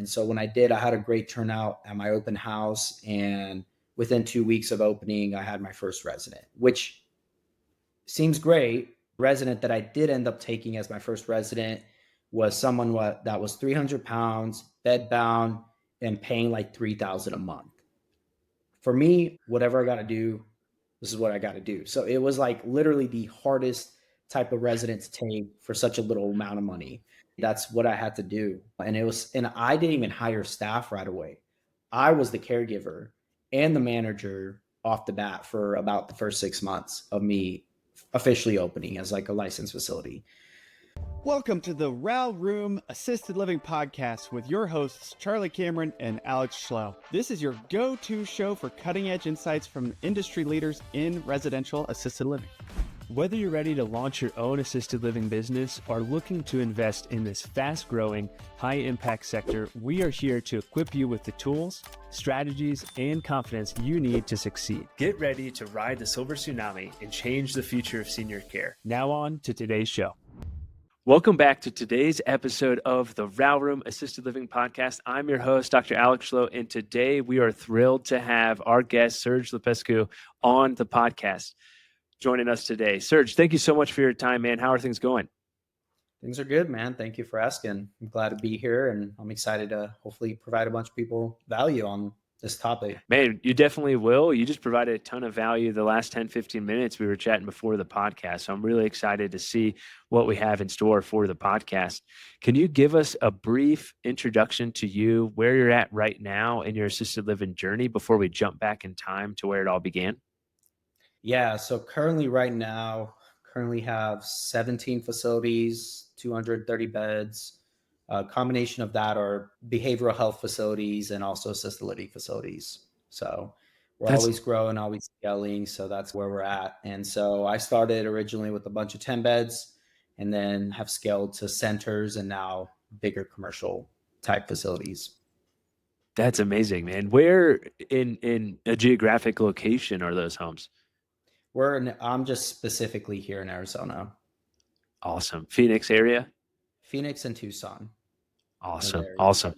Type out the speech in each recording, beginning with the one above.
And so when I did, I had a great turnout at my open house. And within 2 weeks of opening, I had my first resident, which seems great. Resident that I did end up taking as my first resident was someone that was 300 pounds, bedbound, and paying like $3,000 a month. For me, whatever I got to do, this is what I got to do. So it was like literally the hardest type of resident to take for such a little amount of money. That's what I had to do. And I didn't even hire staff right away. I was the caregiver and the manager off the bat for about the first 6 months of me officially opening as like a licensed facility. Welcome to the Row Room Assisted Living Podcast with your hosts, Charlie Cameron and Alex Schlow. This is your go-to show for cutting-edge insights from industry leaders in residential assisted living. Whether you're ready to launch your own assisted living business or looking to invest in this fast-growing, high-impact sector, we are here to equip you with the tools, strategies, and confidence you need to succeed. Get ready to ride the silver tsunami and change the future of senior care. Now on to today's show. Welcome back to today's episode of the Row Room Assisted Living Podcast. I'm your host, Dr. Alex Schlow, and today we are thrilled to have our guest, Serg Lupescu, on the podcast. Joining us today. Serge, thank you so much for your time, man. How are things going? Things are good, man. Thank you for asking. I'm glad to be here, and I'm excited to hopefully provide a bunch of people value on this topic. Man, you definitely will. You just provided a ton of value the last 10, 15 minutes we were chatting before the podcast. So I'm really excited to see what we have in store for the podcast. Can you give us a brief introduction to you, where you're at right now in your assisted living journey before we jump back in time to where it all began? Yeah, so currently have 17 facilities, 230 beds. A combination of that are behavioral health facilities and also assisted living facilities. So we're always growing, always scaling. So that's where we're at. And so I started originally with a bunch of 10 beds and then have scaled to centers and now bigger commercial type facilities. That's amazing, man. Where in a geographic location are those homes? I'm just specifically here in Arizona. Awesome. Phoenix area? Phoenix and Tucson. Awesome.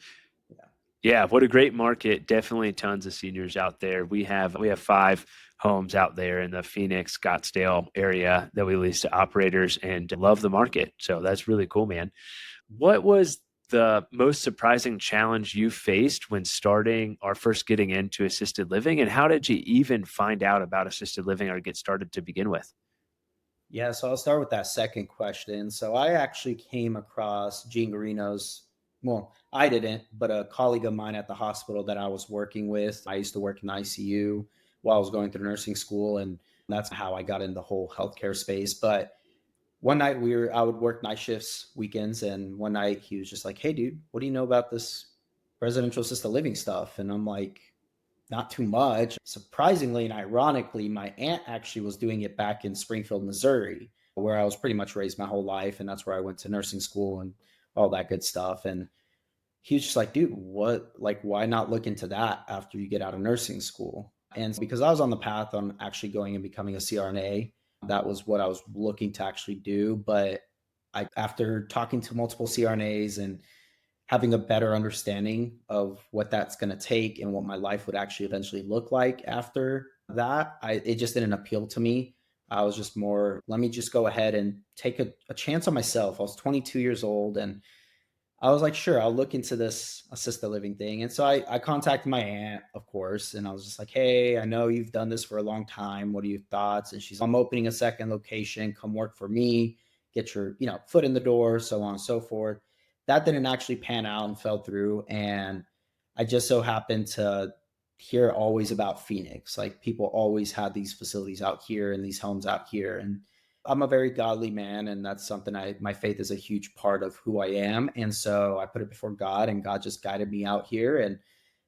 Yeah. What a great market. Definitely tons of seniors out there. We have 5 homes out there in the Phoenix, Scottsdale area that we lease to operators and love the market. So that's really cool, man. What was the most surprising challenge you faced when starting or first getting into assisted living? And how did you even find out about assisted living or get started to begin with? Yeah, so I'll start with that second question. So I actually came across Gene Garino's, well, I didn't, but a colleague of mine at the hospital that I was working with. I used to work in the ICU while I was going through nursing school, and that's how I got in the whole healthcare space. But one night I would work night shifts, weekends, and one night he was just like, "Hey, dude, what do you know about this residential assisted living stuff?" And I'm like, not too much. Surprisingly and ironically, my aunt actually was doing it back in Springfield, Missouri, where I was pretty much raised my whole life. And that's where I went to nursing school and all that good stuff. And he was just like, dude, why not look into that after you get out of nursing school? And because I was on the path on actually going and becoming a CRNA, that was what I was looking to actually do. But after talking to multiple CRNAs and having a better understanding of what that's going to take and what my life would actually eventually look like after that, it just didn't appeal to me. I was just more, let me just go ahead and take a chance on myself. I was 22 years old and I was like, sure, I'll look into this assisted living thing. And so I contacted my aunt, of course, and I was just like, hey, I know you've done this for a long time. What are your thoughts? And she's, I'm opening a second location. Come work for me, get your, foot in the door, so on and so forth. That didn't actually pan out and fell through. And I just so happened to hear always about Phoenix. Like people always had these facilities out here and these homes out here. And I'm a very godly man. And that's something my faith is a huge part of who I am. And so I put it before God and God just guided me out here. And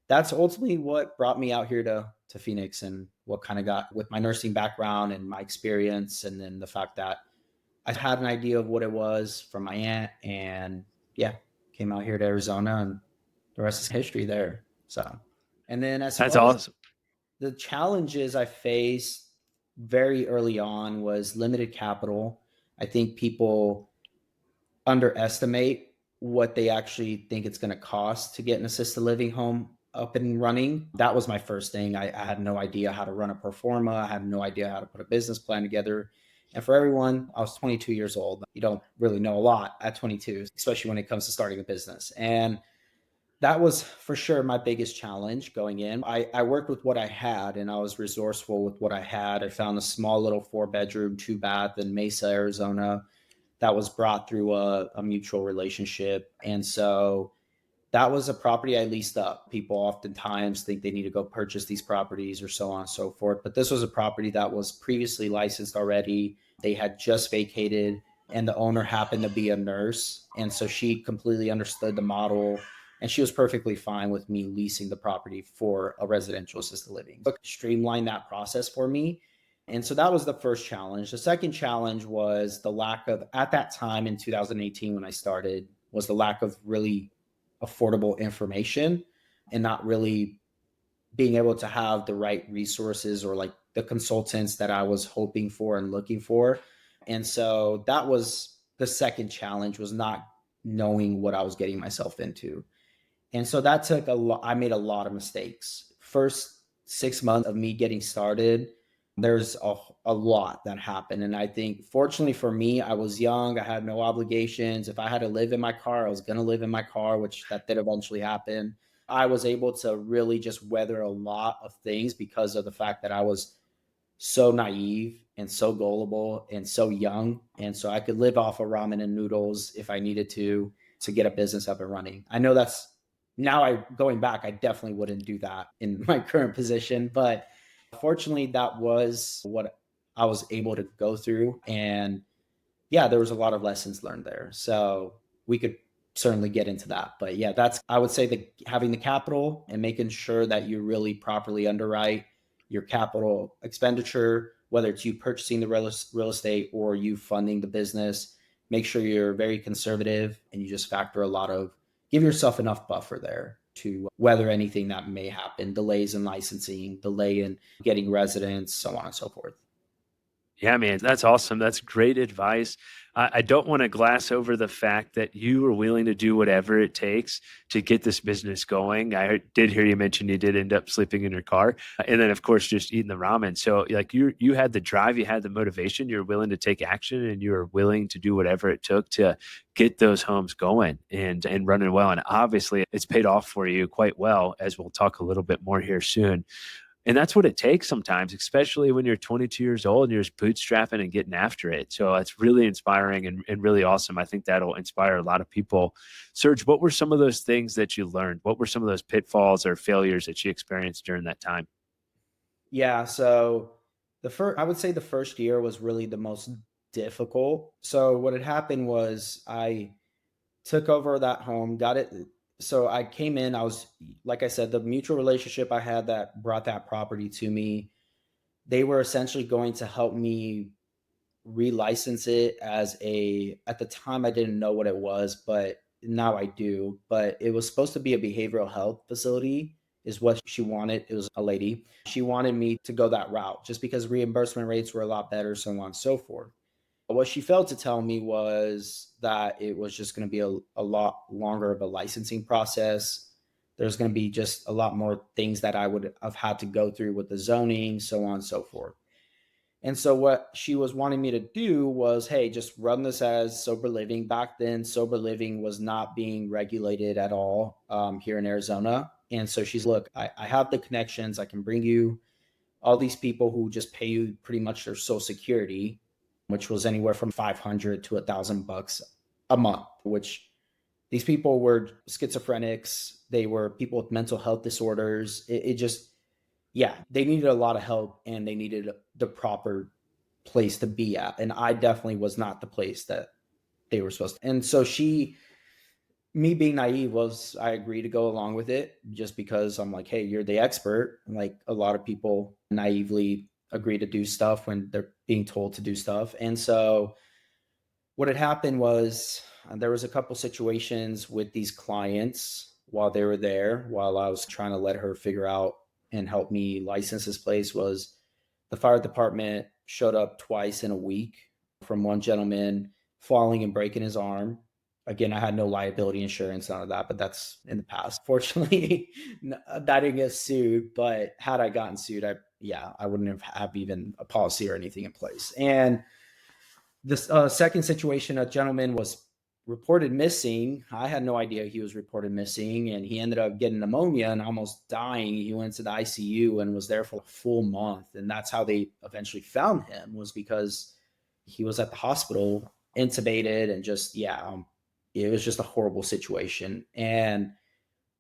that's ultimately what brought me out here to Phoenix and what kind of got with my nursing background and my experience. And then the fact that I had an idea of what it was from my aunt and came out here to Arizona and the rest is history there. So, and then that's awesome. The challenges I faced very early on was limited capital. I think people underestimate what they actually think it's going to cost to get an assisted living home up and running. That was my first thing. I had no idea how to run a pro forma. I had no idea how to put a business plan together. And for everyone, I was 22 years old. You don't really know a lot at 22, especially when it comes to starting a business. And that was for sure my biggest challenge going in. I worked with what I had and I was resourceful with what I had. I found a small little 4-bedroom, 2-bath in Mesa, Arizona that was brought through a mutual relationship. And so that was a property I leased up. People oftentimes think they need to go purchase these properties or so on and so forth. But this was a property that was previously licensed already. They had just vacated, and the owner happened to be a nurse. And so she completely understood the model, and she was perfectly fine with me leasing the property for a residential assisted living. But streamlined that process for me. And so that was the first challenge. The second challenge was the lack of, at that time in 2018 when I started, was the lack of really affordable information and not really being able to have the right resources or like the consultants that I was hoping for and looking for. And so that was the second challenge, was not knowing what I was getting myself into. And so that took a lot. I made a lot of mistakes. First 6 months of me getting started, there's a lot that happened. And I think fortunately for me, I was young. I had no obligations. If I had to live in my car, I was going to live in my car, which that did eventually happen. I was able to really just weather a lot of things because of the fact that I was so naive and so gullible and so young. And so I could live off of ramen and noodles if I needed to get a business up and running. I know that's now going back, I definitely wouldn't do that in my current position, but fortunately that was what I was able to go through. And yeah, there was a lot of lessons learned there. So we could certainly get into that. But yeah, that's, I would say, that having the capital and making sure that you really properly underwrite your capital expenditure, whether it's you purchasing the real estate or you funding the business, make sure you're very conservative and you just factor a lot of, give yourself enough buffer there to weather anything that may happen, delays in licensing, delay in getting residents, so on and so forth. Yeah, man, that's awesome. That's great advice. I don't want to glass over the fact that you are willing to do whatever it takes to get this business going. I did hear you mention you did end up sleeping in your car, and then of course just eating the ramen. So like you had the drive, you had the motivation, you're willing to take action, and you were willing to do whatever it took to get those homes going and running well. And obviously, it's paid off for you quite well, as we'll talk a little bit more here soon. And that's what it takes sometimes, especially when you're 22 years old and you're just bootstrapping and getting after it. So it's really inspiring and really awesome. I think that'll inspire a lot of people. Serge, what were some of those things that you learned? What were some of those pitfalls or failures that you experienced during that time? Yeah. So I would say the first year was really the most difficult. So what had happened was I took over that home, got it. So I came in, I was, like I said, the mutual relationship I had that brought that property to me, they were essentially going to help me relicense it as at the time, I didn't know what it was, but now I do. But it was supposed to be a behavioral health facility, is what she wanted. It was a lady. She wanted me to go that route just because reimbursement rates were a lot better, so on and so forth. What she failed to tell me was that it was just going to be a lot longer of a licensing process. There's going to be just a lot more things that I would have had to go through with the zoning, so on and so forth. And so what she was wanting me to do was, hey, just run this as sober living. Back then, sober living was not being regulated at all here in Arizona. And so she's, look, I have the connections. I can bring you all these people who just pay you pretty much their social security, which was anywhere from 500 to $1,000 a month, which these people were schizophrenics. They were people with mental health disorders. It just, yeah, they needed a lot of help and they needed the proper place to be at. And I definitely was not the place that they were supposed to. And so me being naive, I agreed to go along with it just because I'm like, hey, you're the expert. Like a lot of people naively agree to do stuff when they're being told to do stuff. And so what had happened was there was a couple situations with these clients while they were there, while I was trying to let her figure out and help me license this place. Was the fire department showed up twice in a week, from one gentleman falling and breaking his arm. Again, I had no liability insurance, none of that, but that's in the past. Fortunately, I didn't get sued, but had I gotten sued, I wouldn't have even a policy or anything in place. And this second situation, a gentleman was reported missing. I had no idea he was reported missing, and he ended up getting pneumonia and almost dying. He went to the ICU and was there for a full month. And that's how they eventually found him, was because he was at the hospital, intubated, and just, it was just a horrible situation. And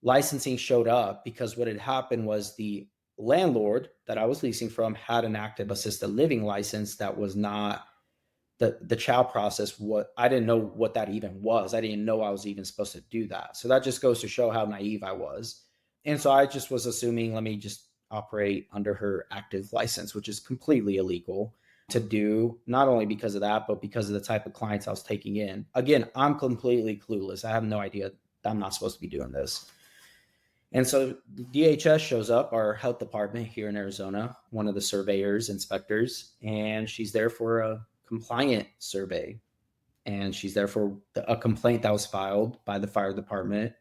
licensing showed up because what had happened was the landlord that I was leasing from had an active assisted living license that was not the ｃｈǒ process. What I didn't know what that even was. I didn't know I was even supposed to do that. So that just goes to show how naive I was. And so I just was assuming, let me just operate under her active license, which is completely illegal to do, not only because of that, but because of the type of clients I was taking in. Again, I'm completely clueless. I have no idea that I'm not supposed to be doing this. And so DHS shows up, our health department here in Arizona, one of the surveyors, inspectors, and she's there for a compliant survey. And she's there for a complaint that was filed by the fire department.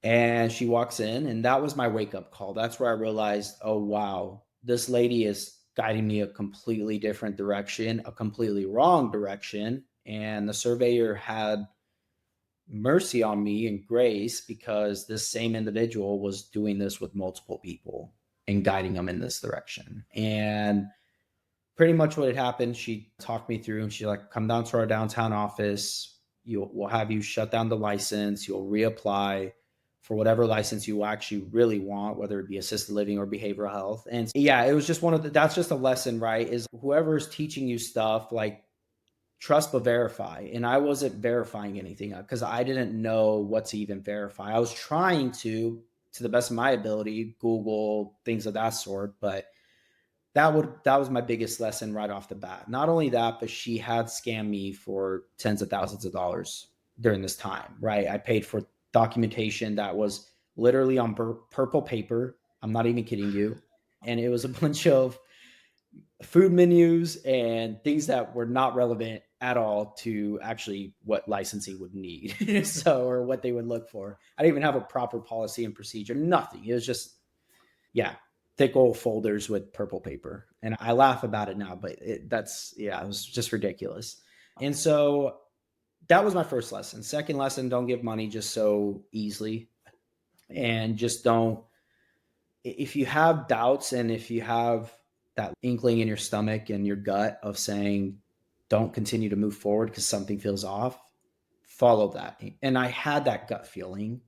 And she walks in, and that was my wake-up call. That's where I realized, oh, wow, this lady is guiding me a completely different direction, a completely wrong direction. And the surveyor had mercy on me and grace, because this same individual was doing this with multiple people and guiding them in this direction. And pretty much what had happened, she talked me through, and she's like, come down to our downtown office. We'll have you shut down the license. You'll reapply for whatever license you actually really want, whether it be assisted living or behavioral health. And yeah, it was just that's just a lesson, right? Is whoever's teaching you stuff, like, trust but verify. And I wasn't verifying anything because I didn't know what to even verify. I was trying to the best of my ability, Google, things of that sort, but that was my biggest lesson right off the bat. Not only that, but she had scammed me for tens of thousands of dollars during this time, right? I paid for documentation that was literally on purple paper. I'm not even kidding you. And it was a bunch of food menus and things that were not relevant at all to actually what licensing would need. Or what they would look for. I didn't even have a proper policy and procedure, nothing. It was just, thick old folders with purple paper. And I laugh about it now, but it was just ridiculous. And so that was my first lesson. Second lesson, don't give money just so easily. And just don't, if you have doubts and if you have that inkling in your stomach and your gut of saying, don't continue to move forward because something feels off, follow that. And I had that gut feeling.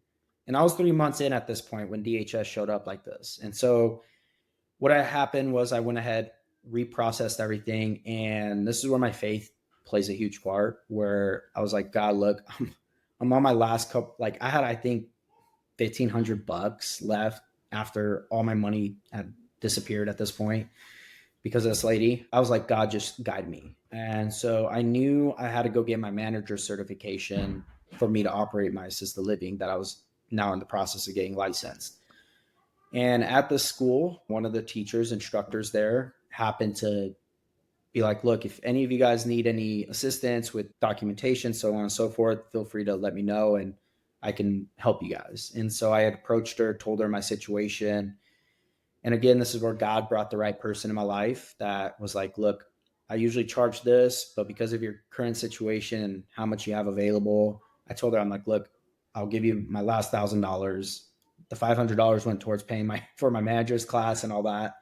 And I was 3 months in at this point when DHS showed up like this. And so what had happened was I went ahead, reprocessed everything. And this is where my faith plays a huge part, where I was like, God, look, I'm on my last couple, like I had, I think, $1,500 left after all my money had disappeared at this point because of this lady. I was like, God, just guide me. And so I knew I had to go get my manager certification for me to operate my assisted living that I was now in the process of getting licensed. And at the school, one of the teachers, instructors there happened to be like, look, if any of you guys need any assistance with documentation, so on and so forth, feel free to let me know and I can help you guys. And so I had approached her, told her my situation. And again, this is where God brought the right person in my life that was like, look, I usually charge this, but because of your current situation and how much you have available, I told her, I'm like, look, I'll give you my last $1,000. The $500 went towards paying for my manager's class and all that.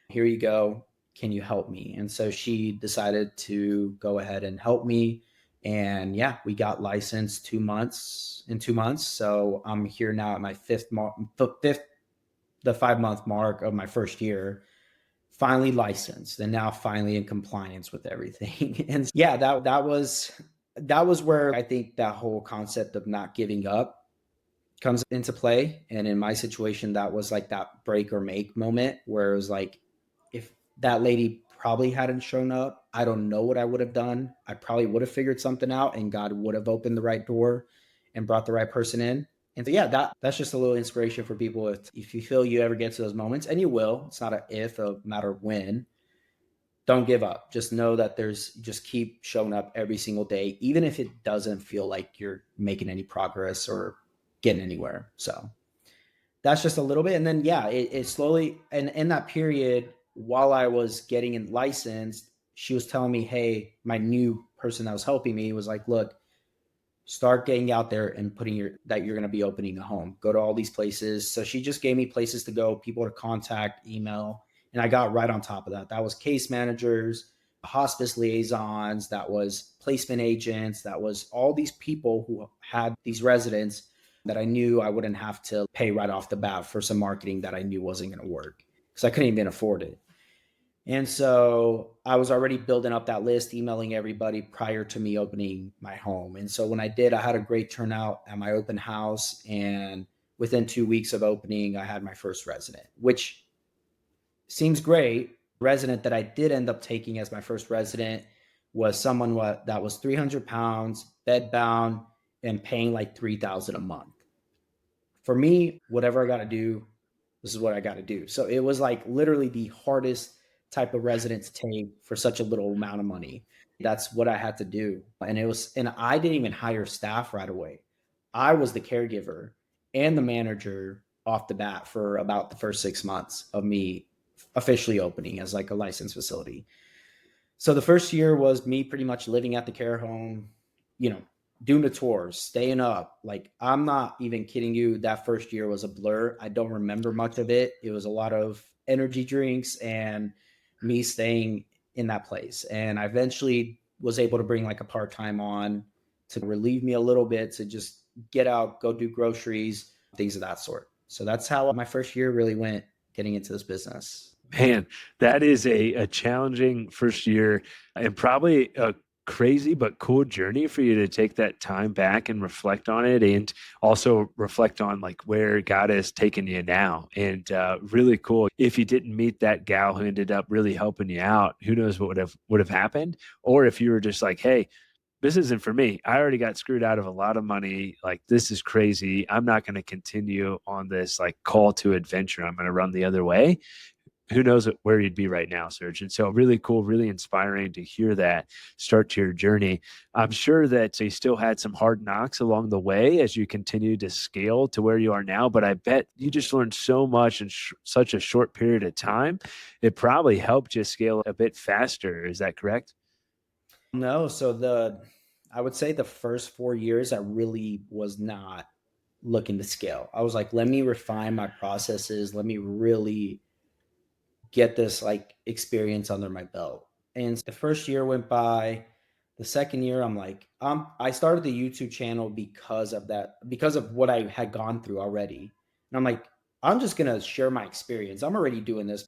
Here you go. Can you help me? And so she decided to go ahead and help me. And yeah, we got licensed in 2 months. So I'm here now at my the 5-month mark of my first year, finally licensed and now finally in compliance with everything. And yeah, that was where I think that whole concept of not giving up comes into play. And in my situation, that was like that break or make moment where it was like, if that lady probably hadn't shown up, I don't know what I would have done. I probably would have figured something out and God would have opened the right door and brought the right person in. And so, yeah, that's just a little inspiration for people. If you feel you ever get to those moments, and you will, it's not an if, a matter of when, don't give up. Just know that just keep showing up every single day, even if it doesn't feel like you're making any progress or getting anywhere. So that's just a little bit. And then, yeah, it slowly, and in that period, while I was getting licensed, she was telling me, hey, my new person that was helping me was like, look, start getting out there and that you're going to be opening a home. Go to all these places. So she just gave me places to go, people to contact, email, and I got right on top of that. That was case managers, hospice liaisons, that was placement agents, that was all these people who had these residents that I knew I wouldn't have to pay right off the bat for some marketing that I knew wasn't going to work because I couldn't even afford it. And so I was already building up that list, emailing everybody prior to me opening my home. And so when I did, I had a great turnout at my open house. And within 2 weeks of opening, I had my first resident, which seems great. Resident that I did end up taking as my first resident was someone that was 300 pounds, bedbound, and paying like $3,000 a month. For me, whatever I got to do, this is what I got to do. So it was like literally the hardest type of resident to take for such a little amount of money. That's what I had to do. And I didn't even hire staff right away. I was the caregiver and the manager off the bat for about the first 6 months of me officially opening as like a licensed facility. So the first year was me pretty much living at the care home, doing the tours, staying up. Like, I'm not even kidding you. That first year was a blur. I don't remember much of it. It was a lot of energy drinks and me staying in that place. And I eventually was able to bring like a part-time on to relieve me a little bit, to just get out, go do groceries, things of that sort. So that's how my first year really went getting into this business. Man, that is a challenging first year and probably a crazy but cool journey for you to take that time back and reflect on it, and also reflect on like where God has taken you now. And really cool. If you didn't meet that gal who ended up really helping you out, who knows what would have happened? Or if you were just like, hey, this isn't for me. I already got screwed out of a lot of money. Like, this is crazy. I'm not going to continue on this like call to adventure. I'm going to run the other way. Who knows where you'd be right now, Serge. And so really cool, really inspiring to hear that start to your journey. I'm sure that you still had some hard knocks along the way as you continue to scale to where you are now, but I bet you just learned so much in such a short period of time. It probably helped you scale a bit faster. Is that correct? No. So I would say the first 4 years, I really was not looking to scale. I was like, let me refine my processes. Let me really get this like experience under my belt. And the first year went by. The second year, I'm like, I started the YouTube channel because of that, because of what I had gone through already. And I'm like, I'm just going to share my experience. I'm already doing this.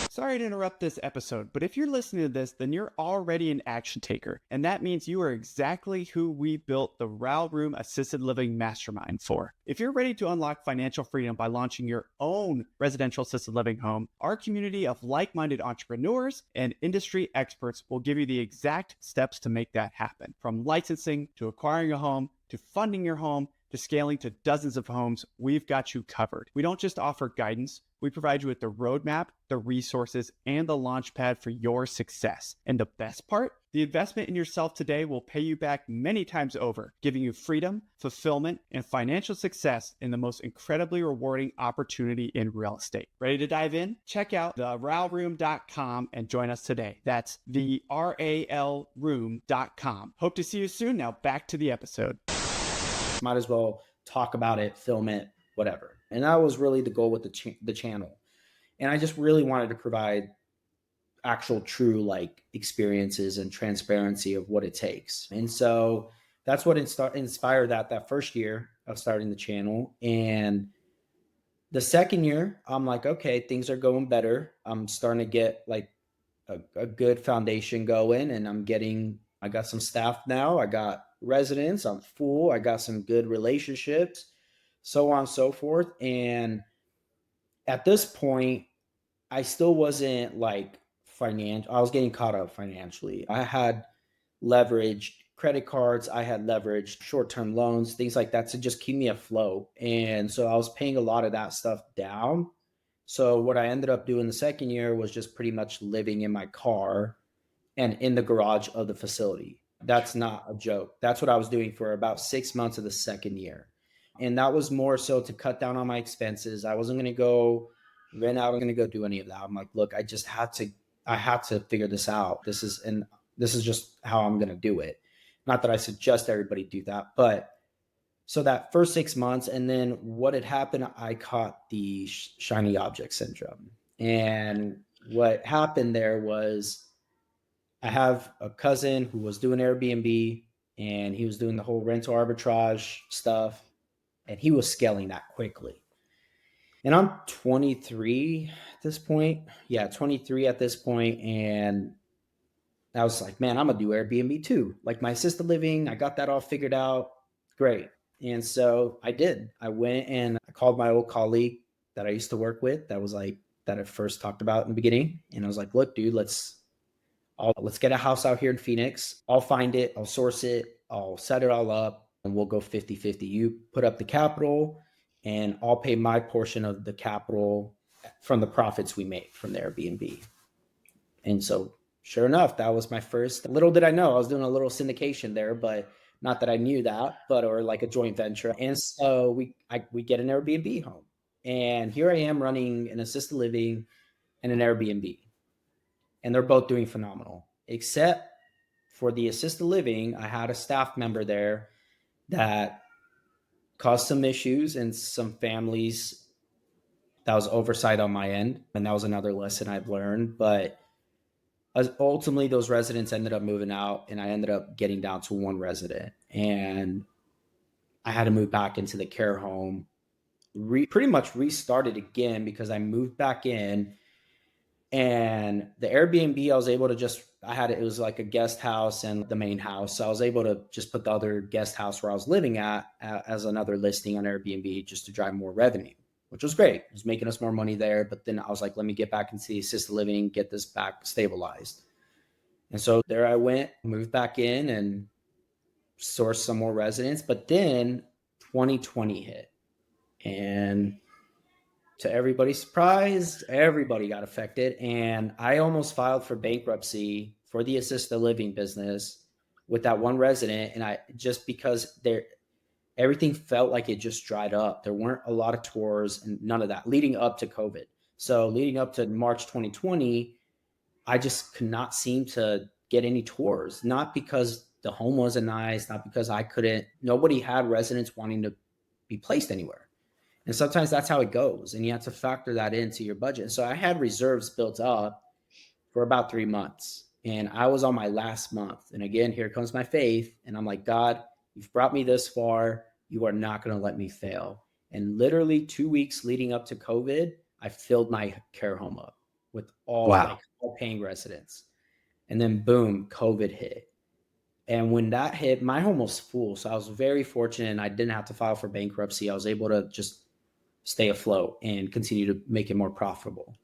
Sorry to interrupt this episode, but if you're listening to this, then you're already an action taker. And that means you are exactly who we built the Ral Room Assisted Living Mastermind for. If you're ready to unlock financial freedom by launching your own residential assisted living home, our community of like-minded entrepreneurs and industry experts will give you the exact steps to make that happen. From licensing to acquiring a home to funding your home to scaling to dozens of homes, we've got you covered. We don't just offer guidance. We provide you with the roadmap, the resources, and the launch pad for your success. And the best part, the investment in yourself today will pay you back many times over, giving you freedom, fulfillment, and financial success in the most incredibly rewarding opportunity in real estate. Ready to dive in? Check out theralroom.com and join us today. That's the RALroom.com. Hope to see you soon. Now back to the episode. Might as well talk about it, film it, whatever. And that was really the goal with the channel. And I just really wanted to provide actual true like experiences and transparency of what it takes. And so that's what inspired that first year of starting the channel. And the second year, I'm like, okay, things are going better. I'm starting to get like a good foundation going, and I got some staff now. I got residents. I'm full. I got some good relationships, so on and so forth. And at this point, I still wasn't like I was getting caught up financially. I had leveraged credit cards. I had leveraged short-term loans, things like that to just keep me afloat. And so I was paying a lot of that stuff down So what I ended up doing the second year was just pretty much living in my car and in the garage of the facility. That's not a joke. That's what I was doing for about 6 months of the second year. And that was more so to cut down on my expenses. I wasn't going to go rent out. I'm going to go do any of that. I'm like, look, I had to figure this out. This is just how I'm going to do it. Not that I suggest everybody do that, but so that first 6 months, and then what had happened, I caught the shiny object syndrome. And what happened there was I have a cousin who was doing Airbnb, and he was doing the whole rental arbitrage stuff, and he was scaling that quickly. And I'm 23 at this point. Yeah, 23 at this point. And I was like, man, I'm going to do Airbnb too. Like my assisted living, I got that all figured out. Great. And so I did. I went and I called my old colleague that I used to work with that I first talked about in the beginning. And I was like, look, dude, let's get a house out here in Phoenix. I'll find it. I'll source it. I'll set it all up and we'll go 50-50. You put up the capital and I'll pay my portion of the capital from the profits we make from the Airbnb. And so sure enough, that was my first. Little did I know I was doing a little syndication there, but not that I knew that, or like a joint venture. And so we get an Airbnb home. And here I am running an assisted living and an Airbnb. And they're both doing phenomenal, except for the assisted living. I had a staff member there that caused some issues and some families. That was oversight on my end. And that was another lesson I've learned. But ultimately, those residents ended up moving out and I ended up getting down to one resident. And I had to move back into the care home, pretty much restarted again because I moved back in. And the Airbnb, I was able to it was like a guest house and the main house. So I was able to just put the other guest house where I was living at as another listing on Airbnb just to drive more revenue, which was great. It was making us more money there. But then I was like, let me get back into the assisted living, get this back stabilized. And so there I went, moved back in and sourced some more residents. But then 2020 hit. And to everybody's surprise, everybody got affected. And I almost filed for bankruptcy for the assisted living business with that one resident. And because everything felt like it just dried up. There weren't a lot of tours and none of that leading up to COVID. So leading up to March 2020, I just could not seem to get any tours, not because the home wasn't nice, not because nobody had residents wanting to be placed anywhere. And sometimes that's how it goes. And you have to factor that into your budget. So I had reserves built up for about 3 months and I was on my last month. And again, here comes my faith. And I'm like, God, you've brought me this far. You are not going to let me fail. And literally 2 weeks leading up to COVID, I filled my care home up with all paying residents. And then boom, COVID hit. And when that hit, my home was full. So I was very fortunate and I didn't have to file for bankruptcy. I was able to just stay afloat and continue to make it more profitable.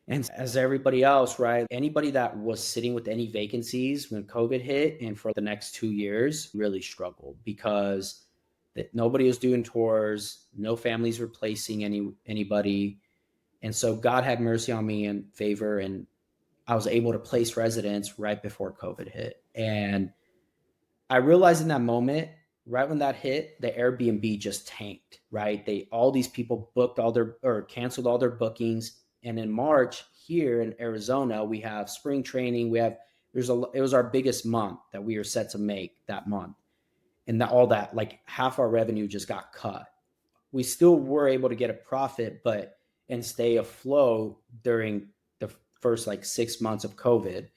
And as everybody else, right, anybody that was sitting with any vacancies when COVID hit and for the next 2 years really struggled because nobody was doing tours, no families were placing anybody. And so God had mercy on me in favor and I was able to place residents right before COVID hit. And I realized in that moment, right when that hit, the Airbnb just tanked, right? All these people canceled all their bookings. And in March here in Arizona, we have spring training. It was our biggest month that we were set to make that month. And like half our revenue just got cut. We still were able to get a profit, and stay afloat during the first like 6 months of COVID.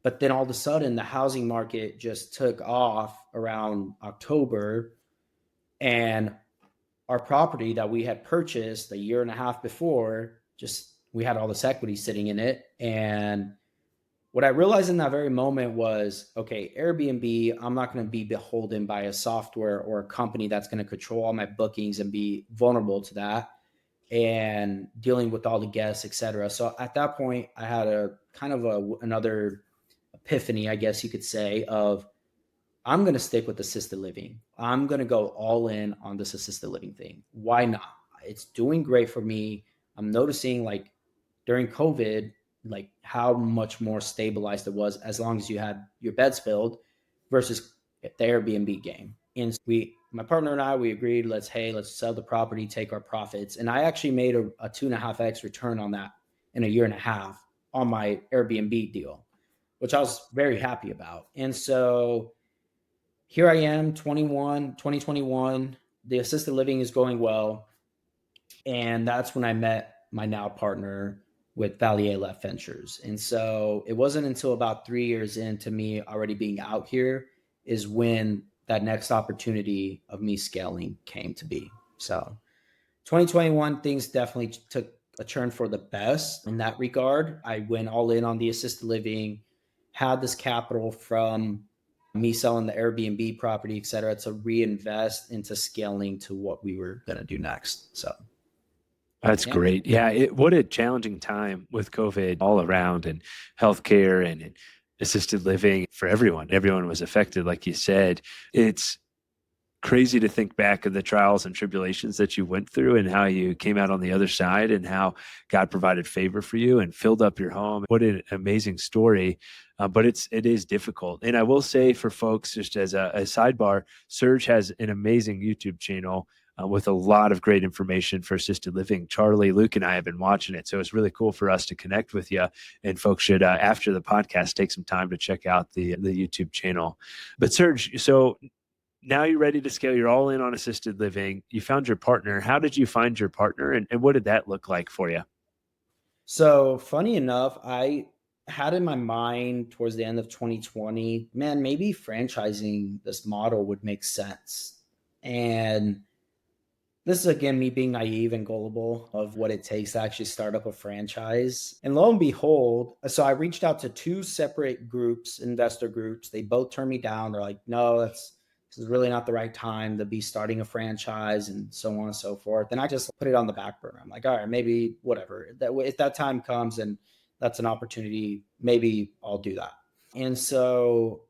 But then all of a sudden, the housing market just took off around October. And our property that we had purchased a year and a half before, we had all this equity sitting in it. And what I realized in that very moment was, okay, Airbnb, I'm not going to be beholden by a software or a company that's going to control all my bookings and be vulnerable to that and dealing with all the guests, et cetera. So at that point, I had another epiphany, I guess you could say, of I'm going to stick with assisted living. I'm going to go all in on this assisted living thing. Why not? It's doing great for me. I'm noticing like during COVID, like how much more stabilized it was as long as you had your beds filled versus the Airbnb game. And my partner and I, we agreed, let's sell the property, take our profits. And I actually made a 2.5x return on that in a year and a half on my Airbnb deal, which I was very happy about. And so here I am, 2021, the assisted living is going well. And that's when I met my now partner with Valier Left Ventures. And so it wasn't until about 3 years into me already being out here is when that next opportunity of me scaling came to be. So 2021, things definitely took a turn for the best in that regard. I went all in on the assisted living, had this capital from me selling the Airbnb property, et cetera, to reinvest into scaling to what we were going to do next. So that's great. Yeah. What a challenging time with COVID all around, and healthcare and assisted living for everyone. Everyone was affected, like you said. It's crazy to think back of the trials and tribulations that you went through and how you came out on the other side and how God provided favor for you and filled up your home. What an amazing story. But it is difficult. And I will say for folks, just as a sidebar, Serge has an amazing YouTube channel with a lot of great information for assisted living. Charlie, Luke, and I have been watching it. So it's really cool for us to connect with you. And folks should, after the podcast, take some time to check out the YouTube channel. But Serge, so now you're ready to scale. You're all in on assisted living. You found your partner. How did you find your partner? And what did that look like for you? So funny enough, I had in my mind towards the end of 2020, man, maybe franchising this model would make sense. And this is, again, me being naive and gullible of what it takes to actually start up a franchise. And lo and behold, so I reached out to two separate groups, investor groups. They both turned me down. They're like, no, this is really not the right time to be starting a franchise and so on and so forth. And I just put it on the back burner. I'm like, all right, maybe whatever. If that time comes and that's an opportunity, maybe I'll do that. And so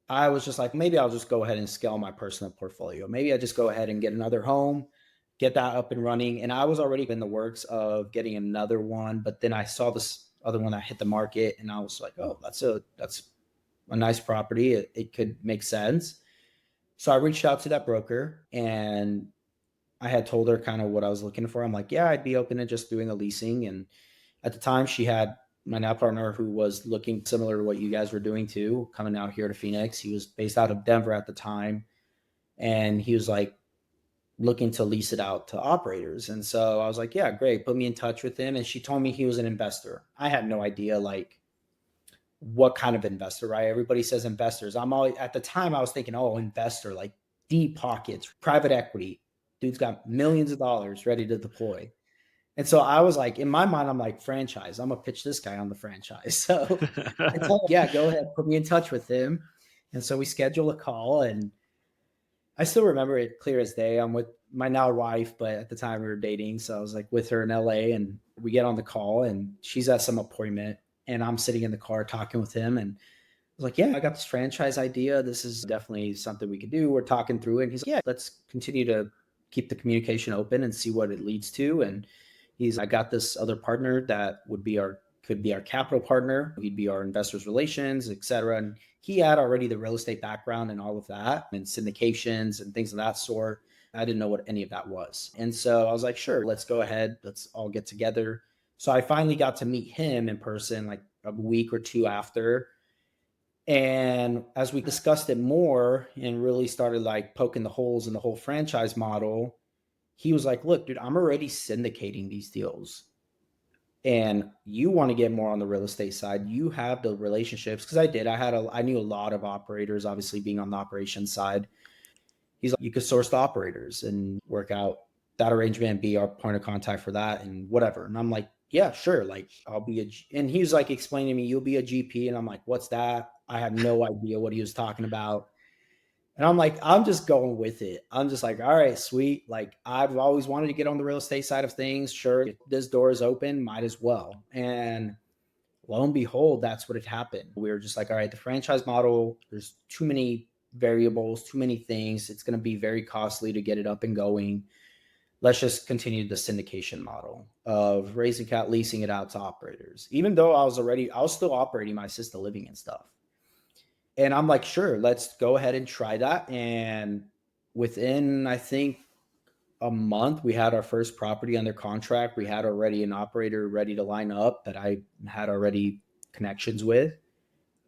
I was just like, maybe I'll just go ahead and scale my personal portfolio. Maybe I just go ahead and get another home, get that up and running. And I was already in the works of getting another one, but then I saw this other one that hit the market and I was like, oh, that's a nice property. It could make sense. So I reached out to that broker and I had told her kind of what I was looking for. I'm like, yeah, I'd be open to just doing a leasing. And at the time she had my now partner who was looking similar to what you guys were doing too, coming out here to Phoenix. He was based out of Denver at the time. And he was like looking to lease it out to operators. And so I was like, yeah, great. Put me in touch with him. And she told me he was an investor. I had no idea like what kind of investor, right? Everybody says investors. I'm always, at the time I was thinking, oh, investor, like deep pockets, private equity. Dude's got millions of dollars ready to deploy. And so I was like, in my mind, I'm like, franchise. I'm gonna pitch this guy on the franchise. So I told him, yeah, go ahead, put me in touch with him. And so we scheduled a call, and I still remember it clear as day. I'm with my now wife, but at the time we were dating. So I was like with her in LA, and we get on the call and she's at some appointment and I'm sitting in the car talking with him. And I was like, yeah, I got this franchise idea. This is definitely something we could do. We're talking through it. And he's like, yeah, let's continue to keep the communication open and see what it leads to. And I got this other partner that could be our capital partner. He'd be our investors relations, et cetera. And he had already the real estate background and all of that and syndications and things of that sort. I didn't know what any of that was. And so I was like, sure, let's go ahead. Let's all get together. So I finally got to meet him in person like a week or two after. And as we discussed it more and really started like poking the holes in the whole franchise model, he was like, look, dude, I'm already syndicating these deals. And you want to get more on the real estate side. You have the relationships. Because I knew a lot of operators, obviously being on the operations side. He's like, you could source the operators and work out that arrangement and be our point of contact for that and whatever. And I'm like, yeah, sure. Like and he was like explaining to me, you'll be a GP. And I'm like, what's that? I have no idea what he was talking about. And I'm like, I'm just going with it. I'm just like, all right, sweet. Like I've always wanted to get on the real estate side of things. Sure. If this door is open, might as well. And lo and behold, that's what had happened. We were just like, all right, the franchise model, there's too many variables, too many things. It's going to be very costly to get it up and going. let's just continue the syndication model of raising cat, leasing it out to operators. Even though I was still operating my assisted living and stuff. And I'm like, sure, let's go ahead and try that. And within, I think, a month, we had our first property under contract. We had already an operator ready to line up that I had already connections with.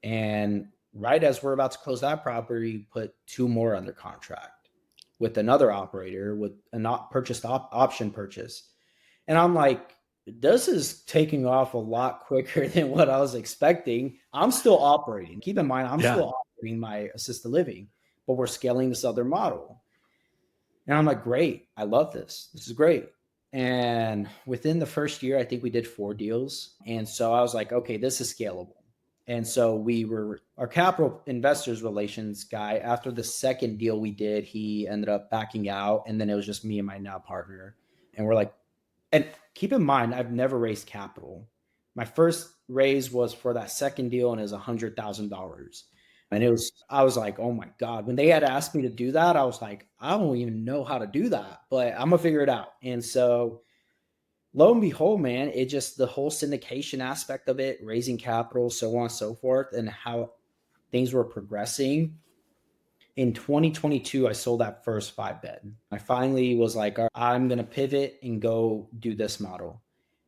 And right as we're about to close that property, put 2 more under contract with another operator with a not purchased option purchase. And I'm like, this is taking off a lot quicker than what I was expecting. I'm still operating. Keep in mind, I'm still operating my assisted living, but we're scaling this other model. And I'm like, great. I love this. This is great. And within the first year, I think we did 4 deals. And so I was like, okay, this is scalable. And so our capital investors relations guy, after the second deal we did, he ended up backing out. And then it was just me and my now partner. And we're like, and keep in mind, I've never raised capital. My first raise was for that second deal, and it was $100,000. And I was like, oh my God, when they had asked me to do that, I was like, I don't even know how to do that, but I'm gonna figure it out. And so lo and behold, man, it just, the whole syndication aspect of it, raising capital, so on and so forth, and how things were progressing. In 2022, I sold that first 5-bed. I finally was like, all right, I'm going to pivot and go do this model.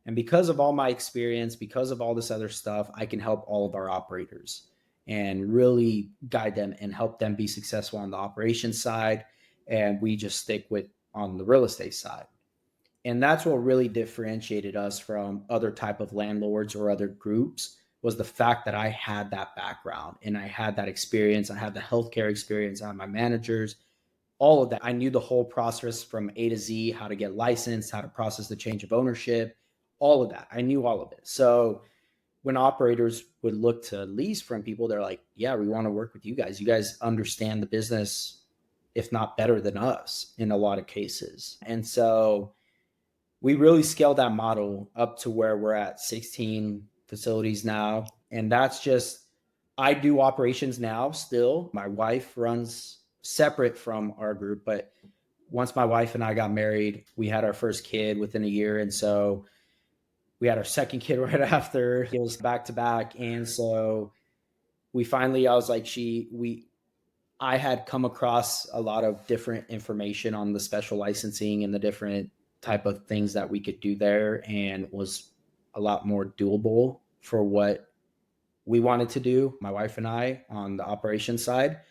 And because of all my experience, because of all this other stuff, I can help all of our operators and really guide them and help them be successful on the operations side. And we just stick with on the real estate side. And that's what really differentiated us from other type of landlords or other groups, was the fact that I had that background and I had that experience. I had the healthcare experience. I had my managers, all of that. I knew the whole process from A to Z, how to get licensed, how to process the change of ownership, all of that. I knew all of it. So when operators would look to lease from people, they're like, yeah, we want to work with you guys. You guys understand the business, if not better than us in a lot of cases. And so we really scaled that model up to where we're at 16 facilities now. And that's just, I do operations now still. My wife runs separate from our group, but once my wife and I got married, we had our first kid within a year. And so we had our second kid right after. It was back to back. And so we finally, I was like, I had come across a lot of different information on the special licensing and the different type of things that we could do there, and was a lot more doable for what we wanted to do, my wife and I, on the operations side.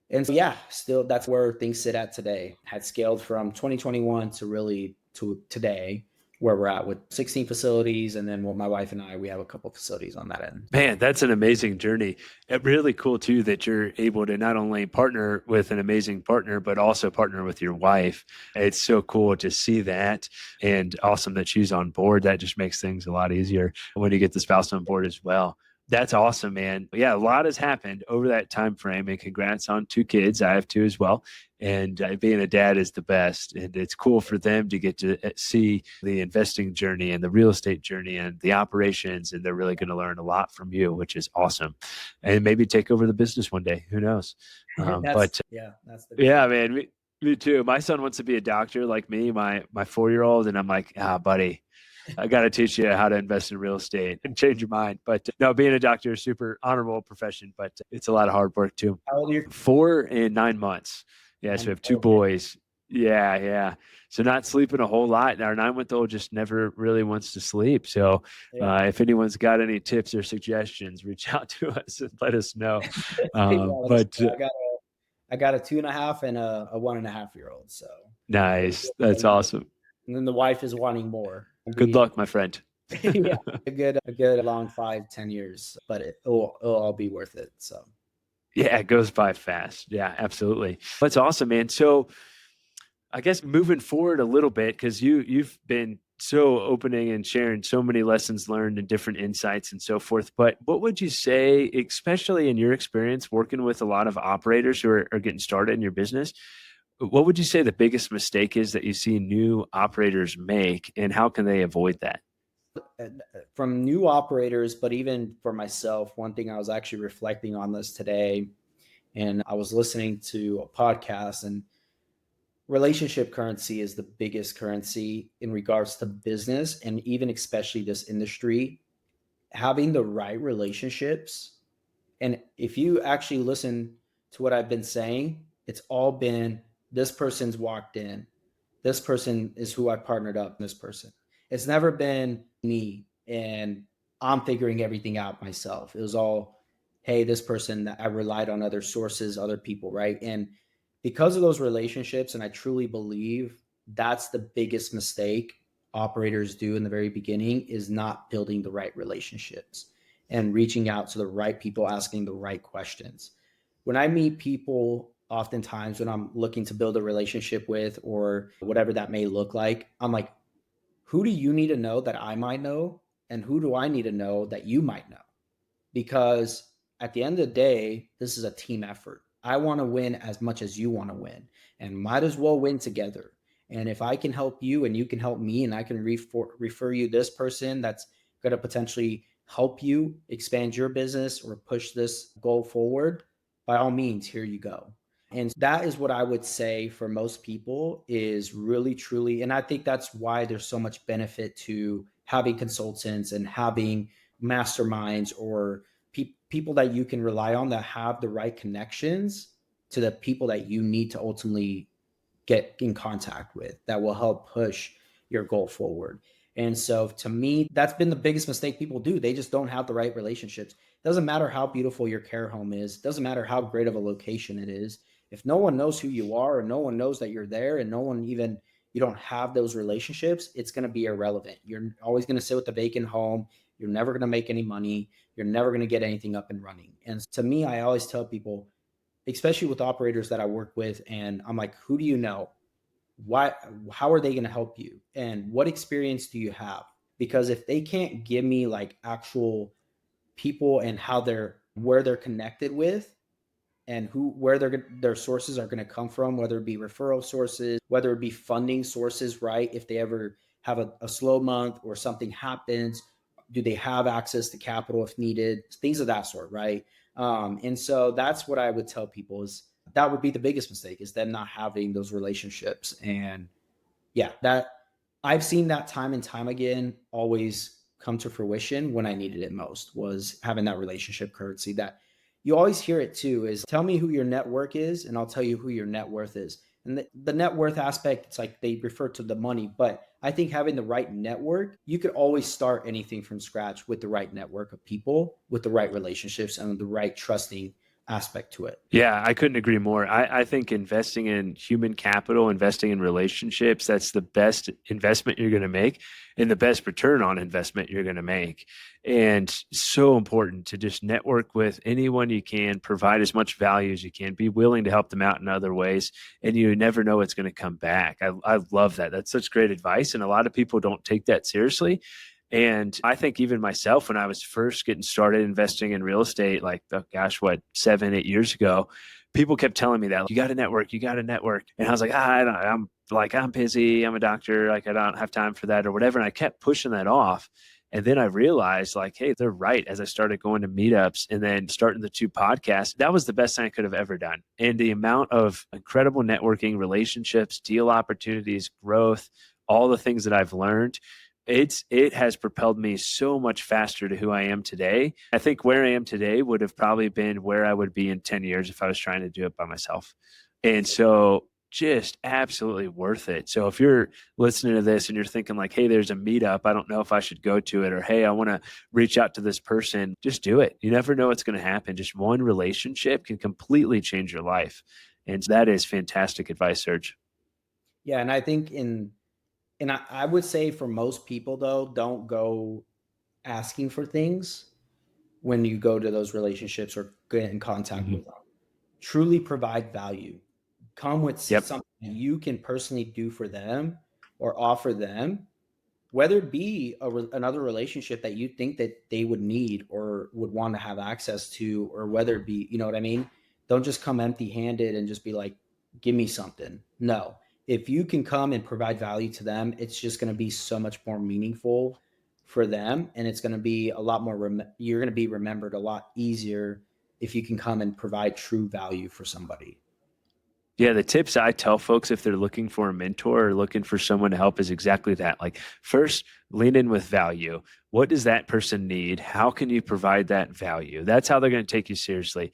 And so, yeah, still that's where things sit at today. Had scaled from 2021 to today, where we're at with 16 facilities. And then my wife and I, we have a couple facilities on that end. Man, that's an amazing journey. It's really cool too that you're able to not only partner with an amazing partner, but also partner with your wife. It's so cool to see that, and awesome that she's on board. That just makes things a lot easier when you get the spouse on board as well. That's awesome, man. Yeah, a lot has happened over that time frame, and congrats on 2 kids. I have 2 as well. And being a dad is the best. And it's cool for them to get to see the investing journey and the real estate journey and the operations. And they're really going to learn a lot from you, which is awesome. And maybe take over the business one day. Who knows? Yeah, man, me too. My son wants to be a doctor like me, my 4-year-old. And I'm like, buddy, I got to teach you how to invest in real estate and change your mind. But no, being a doctor is a super honorable profession, but it's a lot of hard work too. How old are you? 4 and 9 months. Yeah, so we have 2 boys. Yeah. So not sleeping a whole lot. Our 9-month-old just never really wants to sleep. So if anyone's got any tips or suggestions, reach out to us and let us know. I got a 2.5 and a 1.5-year-old. So nice. That's awesome. And then the wife is wanting more. Good luck, my friend. Yeah, a good long 5-10 years, but it'll all be worth it. So yeah, it goes by fast. Yeah, absolutely. That's awesome, man. So I guess moving forward a little bit, because you've been so opening and sharing so many lessons learned and different insights and so forth. But what would you say, especially in your experience working with a lot of operators who are getting started in your business, what would you say the biggest mistake is that you see new operators make, and how can they avoid that? From new operators, but even for myself, one thing I was actually reflecting on this today, and I was listening to a podcast, and relationship currency is the biggest currency in regards to business, and even especially this industry. Having the right relationships, and if you actually listen to what I've been saying, it's all been this person's walked in, this person is who I partnered up, this person. It's never been me and I'm figuring everything out myself. It was all, hey, this person, that I relied on other sources, other people, right? And because of those relationships, and I truly believe that's the biggest mistake operators do in the very beginning, is not building the right relationships and reaching out to the right people, asking the right questions. When I meet people, oftentimes when I'm looking to build a relationship with, or whatever that may look like, I'm like, who do you need to know that I might know? And who do I need to know that you might know? Because at the end of the day, this is a team effort. I want to win as much as you want to win, and might as well win together. And if I can help you and you can help me, and I can refer you this person that's going to potentially help you expand your business or push this goal forward, by all means, here you go. And that is what I would say for most people is really, truly. And I think that's why there's so much benefit to having consultants and having masterminds, or people that you can rely on that have the right connections to the people that you need to ultimately get in contact with, that will help push your goal forward. And so to me, that's been the biggest mistake people do. They just don't have the right relationships. Doesn't matter how beautiful your care home is. Doesn't matter how great of a location it is. If no one knows who you are, and no one knows that you're there, and no one even, you don't have those relationships, it's going to be irrelevant. You're always going to sit with a vacant home. You're never going to make any money. You're never going to get anything up and running. And to me, I always tell people, especially with operators that I work with, and I'm like, who do you know? Why, how are they going to help you? And what experience do you have? Because if they can't give me like actual people and where they're connected with, and where their sources are going to come from, whether it be referral sources, whether it be funding sources, right? If they ever have a slow month or something happens, do they have access to capital if needed? Things of that sort, right? And so that's what I would tell people, is that would be the biggest mistake, is them not having those relationships. And yeah, that I've seen that time and time again always come to fruition when I needed it most, was having that relationship currency. That you always hear it too, is tell me who your network is and I'll tell you who your net worth is. And the net worth aspect, it's like they refer to the money, but I think having the right network, you could always start anything from scratch with the right network of people, with the right relationships, and the right trusting aspect to it. Yeah, I couldn't agree more. I think investing in human capital, investing in relationships, that's the best investment you're going to make and the best return on investment you're going to make. And so important to just network with anyone you can, provide as much value as you can, be willing to help them out in other ways, and you never know what's going to come back. I love that. That's such great advice. And a lot of people don't take that seriously. And I think even myself, when I was first getting started investing in real estate, like, 7, 8 years ago, people kept telling me that, you got to network, you got to network. And I was like, I'm busy. I'm a doctor. Like, I don't have time for that or whatever. And I kept pushing that off. And then I realized, like, hey, they're right. As I started going to meetups and then starting the 2 podcasts, that was the best thing I could have ever done. And the amount of incredible networking, relationships, deal opportunities, growth, all the things that I've learned, it has propelled me so much faster to who I am today. I think where I am today would have probably been where I would be in 10 years if I was trying to do it by myself. And so just absolutely worth it. So if you're listening to this and you're thinking like, hey, there's a meetup, I don't know if I should go to it, or hey, I want to reach out to this person, just do it. You never know what's going to happen. Just one relationship can completely change your life. And that is fantastic advice, Serge. Yeah. And I think and I would say for most people though, don't go asking for things when you go to those relationships or get in contact with them. Truly provide value. Come with Yep. something you can personally do for them or offer them, whether it be another relationship that you think that they would need or would want to have access to, or whether it be, you know what I mean? Don't just come empty handed and just be like, give me something. No, if you can come and provide value to them, it's just going to be so much more meaningful for them. And it's going to be a lot more, you're going to be remembered a lot easier if you can come and provide true value for somebody. Yeah, the tips I tell folks if they're looking for a mentor or looking for someone to help is exactly that. Like, first, lean in with value. What does that person need? How can you provide that value? That's how they're going to take you seriously.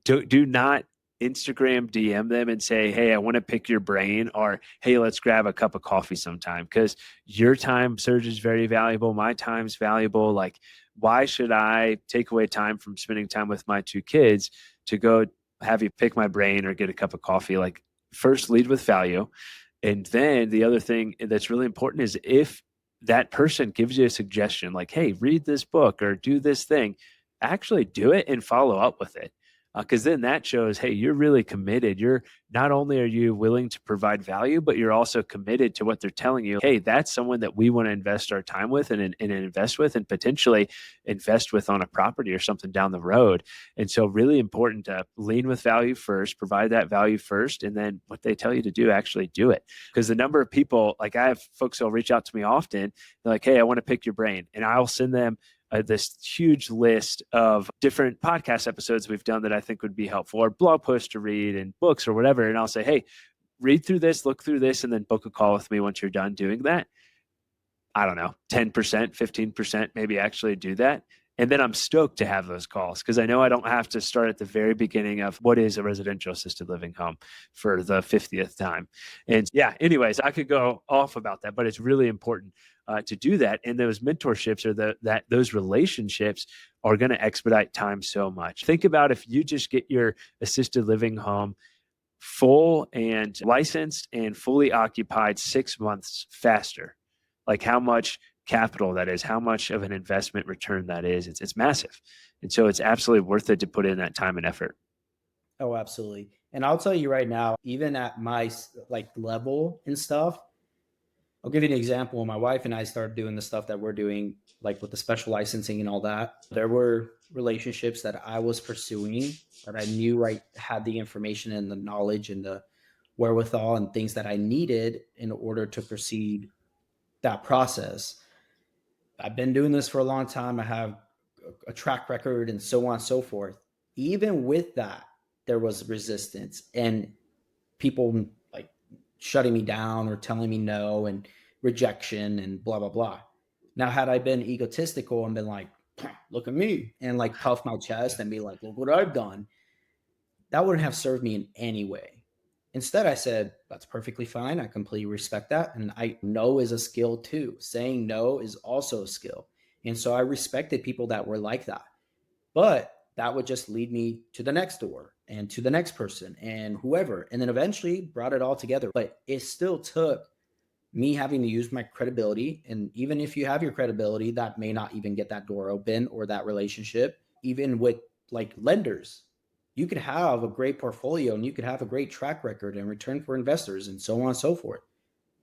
Do not Instagram DM them and say, hey, I want to pick your brain, or hey, let's grab a cup of coffee sometime, because your time, Serge, is very valuable. My time's valuable. Like, why should I take away time from spending time with my two kids to go have you pick my brain or get a cup of coffee? Like, first, lead with value. And then the other thing that's really important is if that person gives you a suggestion, like, hey, read this book or do this thing, actually do it and follow up with it. Because then that shows, hey, you're really committed. You're not only are you willing to provide value, but you're also committed to what they're telling you. Hey, that's someone that we want to invest our time with and invest with and potentially invest with on a property or something down the road. And so really important to lean with value first, provide that value first, and then what they tell you to do, actually do it. Because the number of people, like I have folks who'll reach out to me often, they're like, hey, I want to pick your brain. And I'll send them this huge list of different podcast episodes we've done that I think would be helpful, or blog posts to read and books or whatever. And I'll say, hey, read through this, look through this, and then book a call with me once you're done doing that. I don't know, 10%, 15%, maybe actually do that. And then I'm stoked to have those calls because I know I don't have to start at the very beginning of what is a residential assisted living home for the 50th time. And yeah, anyways, I could go off about that, but it's really important to do that. And those mentorships or those relationships are going to expedite time so much. Think about if you just get your assisted living home full and licensed and fully occupied 6 months faster, like how much capital that is, how much of an investment return that is. It's massive. And so it's absolutely worth it to put in that time and effort. Oh, absolutely. And I'll tell you right now, even at my like level and stuff, I'll give you an example. When my wife and I started doing the stuff that we're doing, like with the special licensing and all that, there were relationships that I was pursuing that I knew I had the information and the knowledge and the wherewithal and things that I needed in order to proceed that process. I've been doing this for a long time. I have a track record and so on and so forth. Even with that, there was resistance and people like shutting me down or telling me no and rejection and blah, blah, blah. Now, had I been egotistical and been like, look at me, and like puff my chest and be like, look what I've done, that wouldn't have served me in any way. Instead, I said, that's perfectly fine. I completely respect that. And I know is a skill too. Saying no is also a skill. And so I respected people that were like that. But that would just lead me to the next door and to the next person and whoever. And then eventually brought it all together. But it still took me having to use my credibility. And even if you have your credibility, that may not even get that door open or that relationship. Even with like lenders, you could have a great portfolio and you could have a great track record in return for investors and so on and so forth.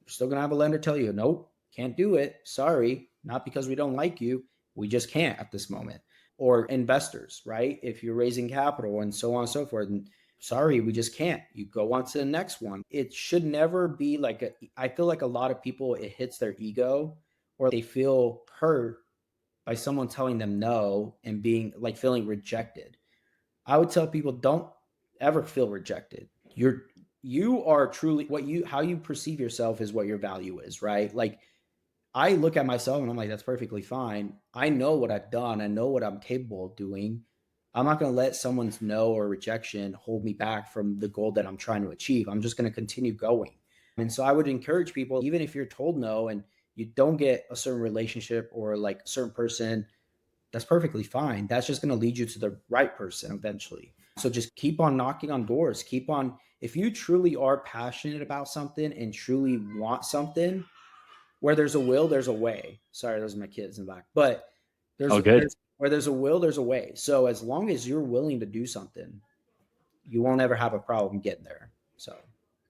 You're still going to have a lender tell you, nope, can't do it. Sorry, not because we don't like you. We just can't at this moment. Or investors, right? If you're raising capital and so on and so forth, and sorry, we just can't. You go on to the next one. It should never be like I feel like a lot of people, it hits their ego or they feel hurt by someone telling them no and being like feeling rejected. I would tell people, don't ever feel rejected. You are truly how you perceive yourself is what your value is, right? Like I look at myself and I'm like, that's perfectly fine. I know what I've done. I know what I'm capable of doing. I'm not going to let someone's no or rejection hold me back from the goal that I'm trying to achieve. I'm just going to continue going. And so I would encourage people, even if you're told no and you don't get a certain relationship or like a certain person, that's perfectly fine. That's just going to lead you to the right person eventually. So just keep on knocking on doors. If you truly are passionate about something and truly want something, where there's a will, there's a way. Sorry, those are my kids in the back. But where there's a will, there's a way. So as long as you're willing to do something, you won't ever have a problem getting there. So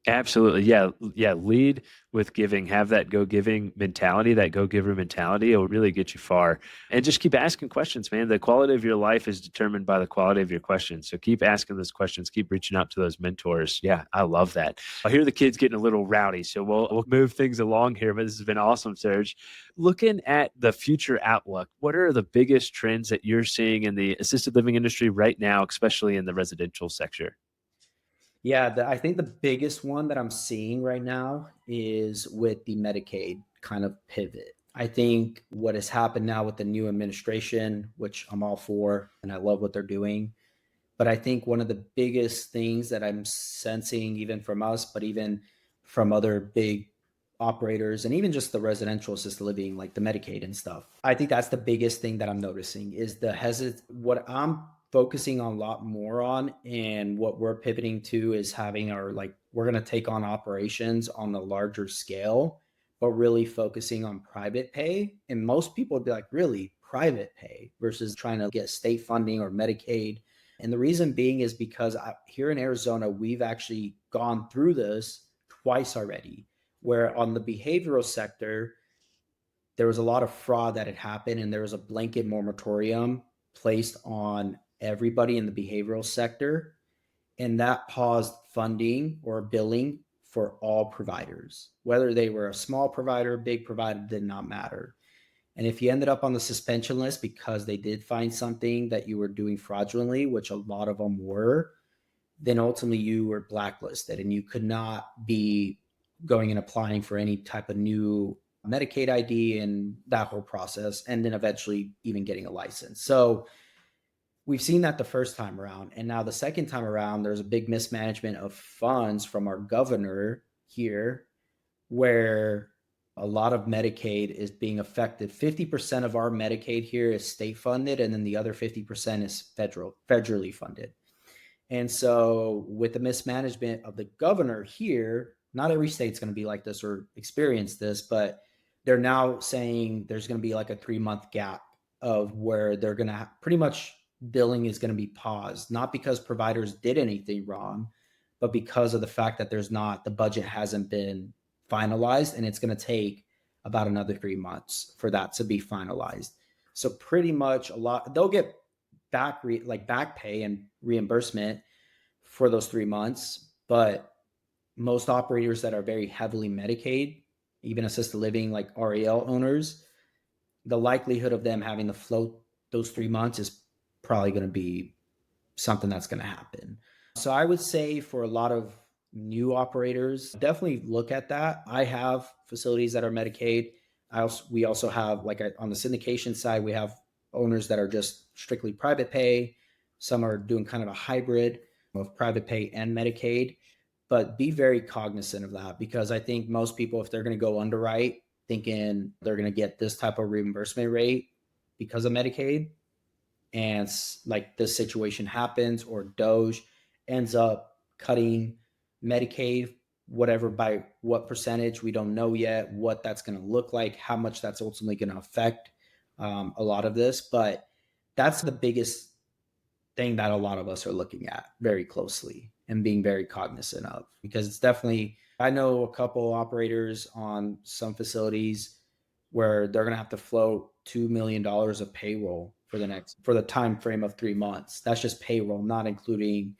Absolutely. Yeah. Yeah. Lead with giving, have that go-giving mentality, that go-giver mentality. It will really get you far. And just keep asking questions, man. The quality of your life is determined by the quality of your questions. So keep asking those questions, keep reaching out to those mentors. Yeah, I love that. I hear the kids getting a little rowdy, so we'll move things along here, but this has been awesome, Serge. Looking at the future outlook, what are the biggest trends that you're seeing in the assisted living industry right now, especially in the residential sector? Yeah, I think the biggest one that I'm seeing right now is with the Medicaid kind of pivot. I think what has happened now with the new administration, which I'm all for, and I love what they're doing. But I think one of the biggest things that I'm sensing, even from us, but even from other big operators and even just the residential assisted living, like the Medicaid and stuff, I think that's the biggest thing that I'm noticing is what I'm focusing on a lot more on, and what we're pivoting to is having our, like, we're going to take on operations on a larger scale, but really focusing on private pay. And most people would be like, really, private pay versus trying to get state funding or Medicaid. And the reason being is because here in Arizona, we've actually gone through this twice already, where on the behavioral sector, there was a lot of fraud that had happened, and there was a blanket moratorium placed on everybody in the behavioral sector. And that paused funding or billing for all providers, whether they were a small provider, big provider, did not matter. And if you ended up on the suspension list because they did find something that you were doing fraudulently, which a lot of them were, then ultimately you were blacklisted and you could not be going and applying for any type of new Medicaid ID and that whole process, and then eventually even getting a license. So we've seen that the first time around. And now the second time around, there's a big mismanagement of funds from our governor here, where a lot of Medicaid is being affected. 50% of our Medicaid here is state funded, and then the other 50% is federally funded. And so with the mismanagement of the governor here, not every state's going to be like this or experience this, but they're now saying there's going to be like a 3-month gap of where they're going to pretty much billing is going to be paused, not because providers did anything wrong, but because of the fact that the budget hasn't been finalized, and it's going to take about another 3 months for that to be finalized. So pretty much they'll get back pay and reimbursement for those 3 months, but most operators that are very heavily Medicaid, even assisted living, like REL owners, the likelihood of them having to float those 3 months is probably going to be something that's going to happen. So I would say for a lot of new operators, definitely look at that. I have facilities that are Medicaid. We also have, like, on the syndication side, we have owners that are just strictly private pay. Some are doing kind of a hybrid of private pay and Medicaid, but be very cognizant of that, because I think most people, if they're going to go underwrite thinking they're going to get this type of reimbursement rate because of Medicaid, and like this situation happens, or DOJ ends up cutting Medicaid, whatever, by what percentage, we don't know yet what that's going to look like, how much that's ultimately going to affect a lot of this. But that's the biggest thing that a lot of us are looking at very closely and being very cognizant of, because it's definitely, I know a couple operators on some facilities where they're going to have to float $2 million of payroll for the time frame of 3 months. That's just payroll, not including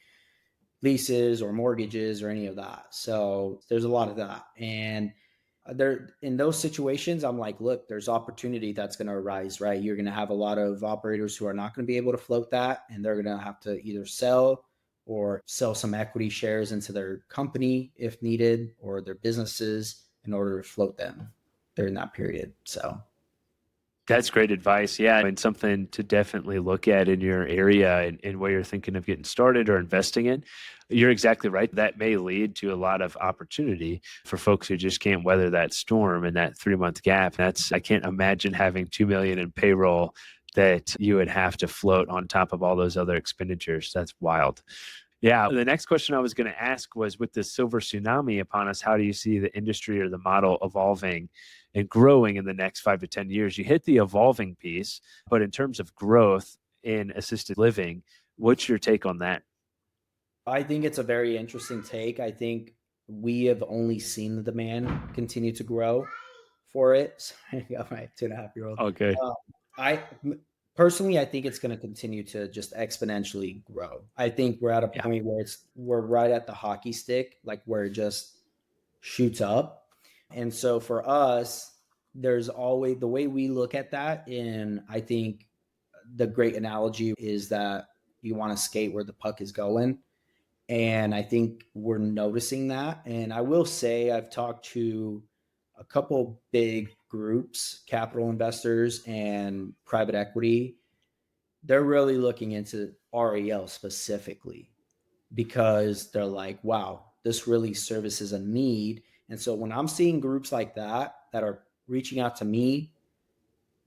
leases or mortgages or any of that. So there's a lot of that. And there, in those situations, I'm like, look, there's opportunity that's going to arise, right? You're going to have a lot of operators who are not going to be able to float that, and they're going to have to either sell some equity shares into their company if needed, or their businesses, in order to float them during that period. So That's great advice. Yeah. And something to definitely look at in your area and where you're thinking of getting started or investing in. You're exactly right. That may lead to a lot of opportunity for folks who just can't weather that storm and that 3-month gap. I can't imagine having 2 million in payroll that you would have to float on top of all those other expenditures. That's wild. Yeah. The next question I was going to ask was, with the silver tsunami upon us, how do you see the industry or the model evolving and growing in the next 5 to 10 years? You hit the evolving piece, but in terms of growth in assisted living, what's your take on that? I think it's a very interesting take. I think we have only seen the demand continue to grow for it. Sorry, I got my 2.5-year-old. Okay. I personally, I think it's going to continue to just exponentially grow. I think we're at a Yeah. point where we're right at the hockey stick, like where it just shoots up. And so for us, there's always the way we look at that. And I think the great analogy is that you want to skate where the puck is going. And I think we're noticing that. And I will say I've talked to a couple big groups, capital investors and private equity. They're really looking into REL specifically because they're like, wow, this really services a need. And so when I'm seeing groups like that are reaching out to me,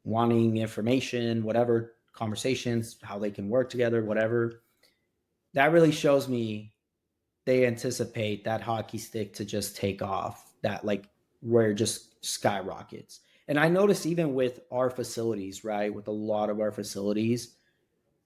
wanting information, whatever, conversations, how they can work together, whatever, that really shows me they anticipate that hockey stick to just take off, that like where it just skyrockets. And I notice even with our facilities, right, with a lot of our facilities,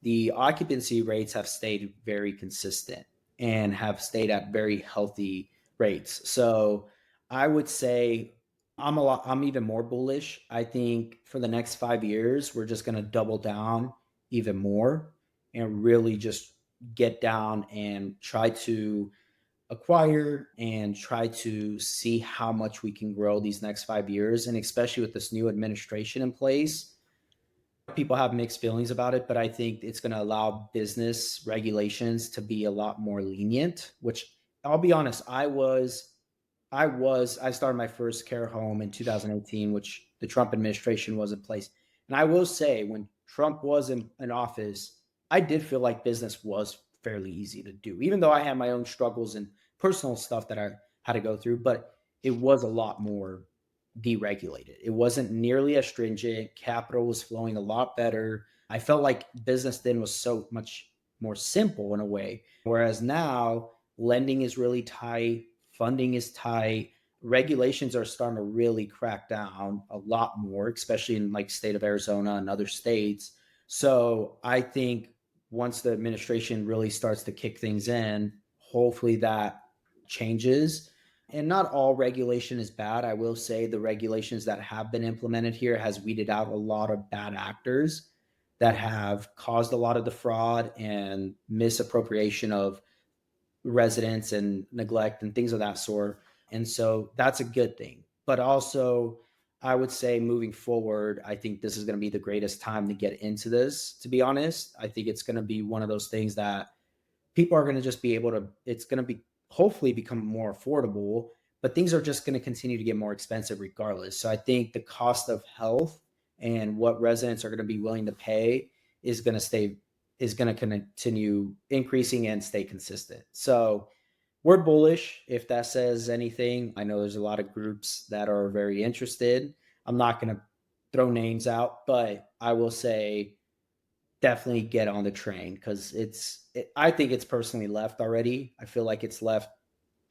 the occupancy rates have stayed very consistent and have stayed at very healthy rates. So I would say I'm even more bullish. I think for the next 5 years, we're just going to double down even more and really just get down and try to acquire and try to see how much we can grow these next 5 years. And especially with this new administration in place, people have mixed feelings about it, but I think it's going to allow business regulations to be a lot more lenient, which I'll be honest, I started my first care home in 2018, which the Trump administration was in place. And I will say when Trump was in office, I did feel like business was fairly easy to do, even though I had my own struggles and personal stuff that I had to go through, but it was a lot more deregulated. It wasn't nearly as stringent. Capital was flowing a lot better. I felt like business then was so much more simple in a way. Whereas now lending is really tight, funding is tight, regulations are starting to really crack down a lot more, especially in like state of Arizona and other states. So I think once the administration really starts to kick things in, hopefully that changes. And not all regulation is bad. I will say the regulations that have been implemented here has weeded out a lot of bad actors that have caused a lot of the fraud and misappropriation of residents and neglect and things of that sort. And so that's a good thing. But also, I would say moving forward, I think this is going to be the greatest time to get into this, to be honest. I think it's going to be one of those things that people are going to just be able to, it's going to be hopefully become more affordable, but things are just going to continue to get more expensive regardless. So I think the cost of health and what residents are going to be willing to pay is going to continue increasing and stay consistent. So we're bullish, if that says anything. I know there's a lot of groups that are very interested. I'm not going to throw names out, but I will say definitely get on the train because I think it's personally left already. I feel like it's left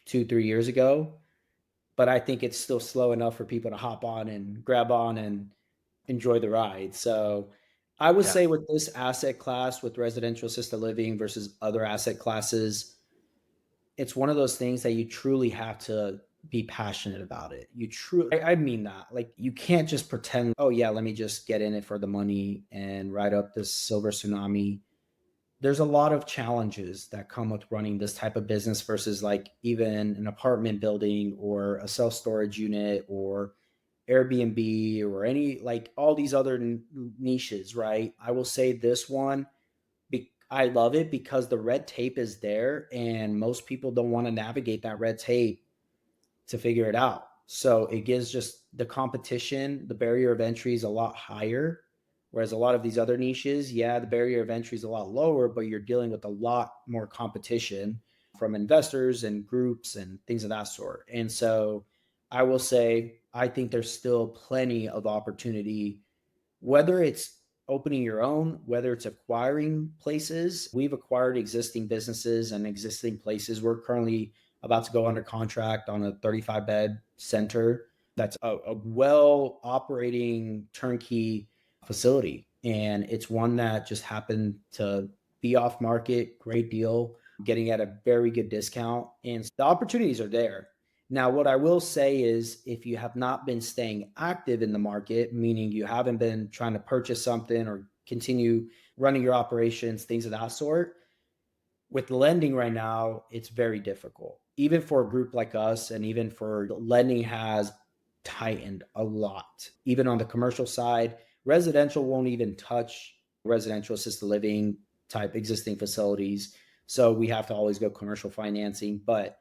2-3 years ago, but I think it's still slow enough for people to hop on and grab on and enjoy the ride. So I would say with this asset class, with residential assisted living versus other asset classes, it's one of those things that you truly have to be passionate about it. I mean that. Like, you can't just pretend, oh yeah, let me just get in it for the money and ride up this silver tsunami. There's a lot of challenges that come with running this type of business versus like even an apartment building or a self-storage unit or Airbnb or any like all these other niches, right? I will say this one, I love it because the red tape is there and most people don't want to navigate that red tape to figure it out. So it gives just the competition, the barrier of entry is a lot higher. Whereas a lot of these other niches, yeah, the barrier of entry is a lot lower, but you're dealing with a lot more competition from investors and groups and things of that sort. And so I will say, I think there's still plenty of opportunity, whether it's opening your own, whether it's acquiring places. We've acquired existing businesses and existing places. We're currently about to go under contract on a 35-bed center that's a well operating turnkey facility. And it's one that just happened to be off market, great deal, getting at a very good discount. And the opportunities are there. Now, what I will say is if you have not been staying active in the market, meaning you haven't been trying to purchase something or continue running your operations, things of that sort, with lending right now, it's very difficult. Even for a group like us, and even for lending has tightened a lot. Even on the commercial side, residential won't even touch residential assisted living type existing facilities. So we have to always go commercial financing. But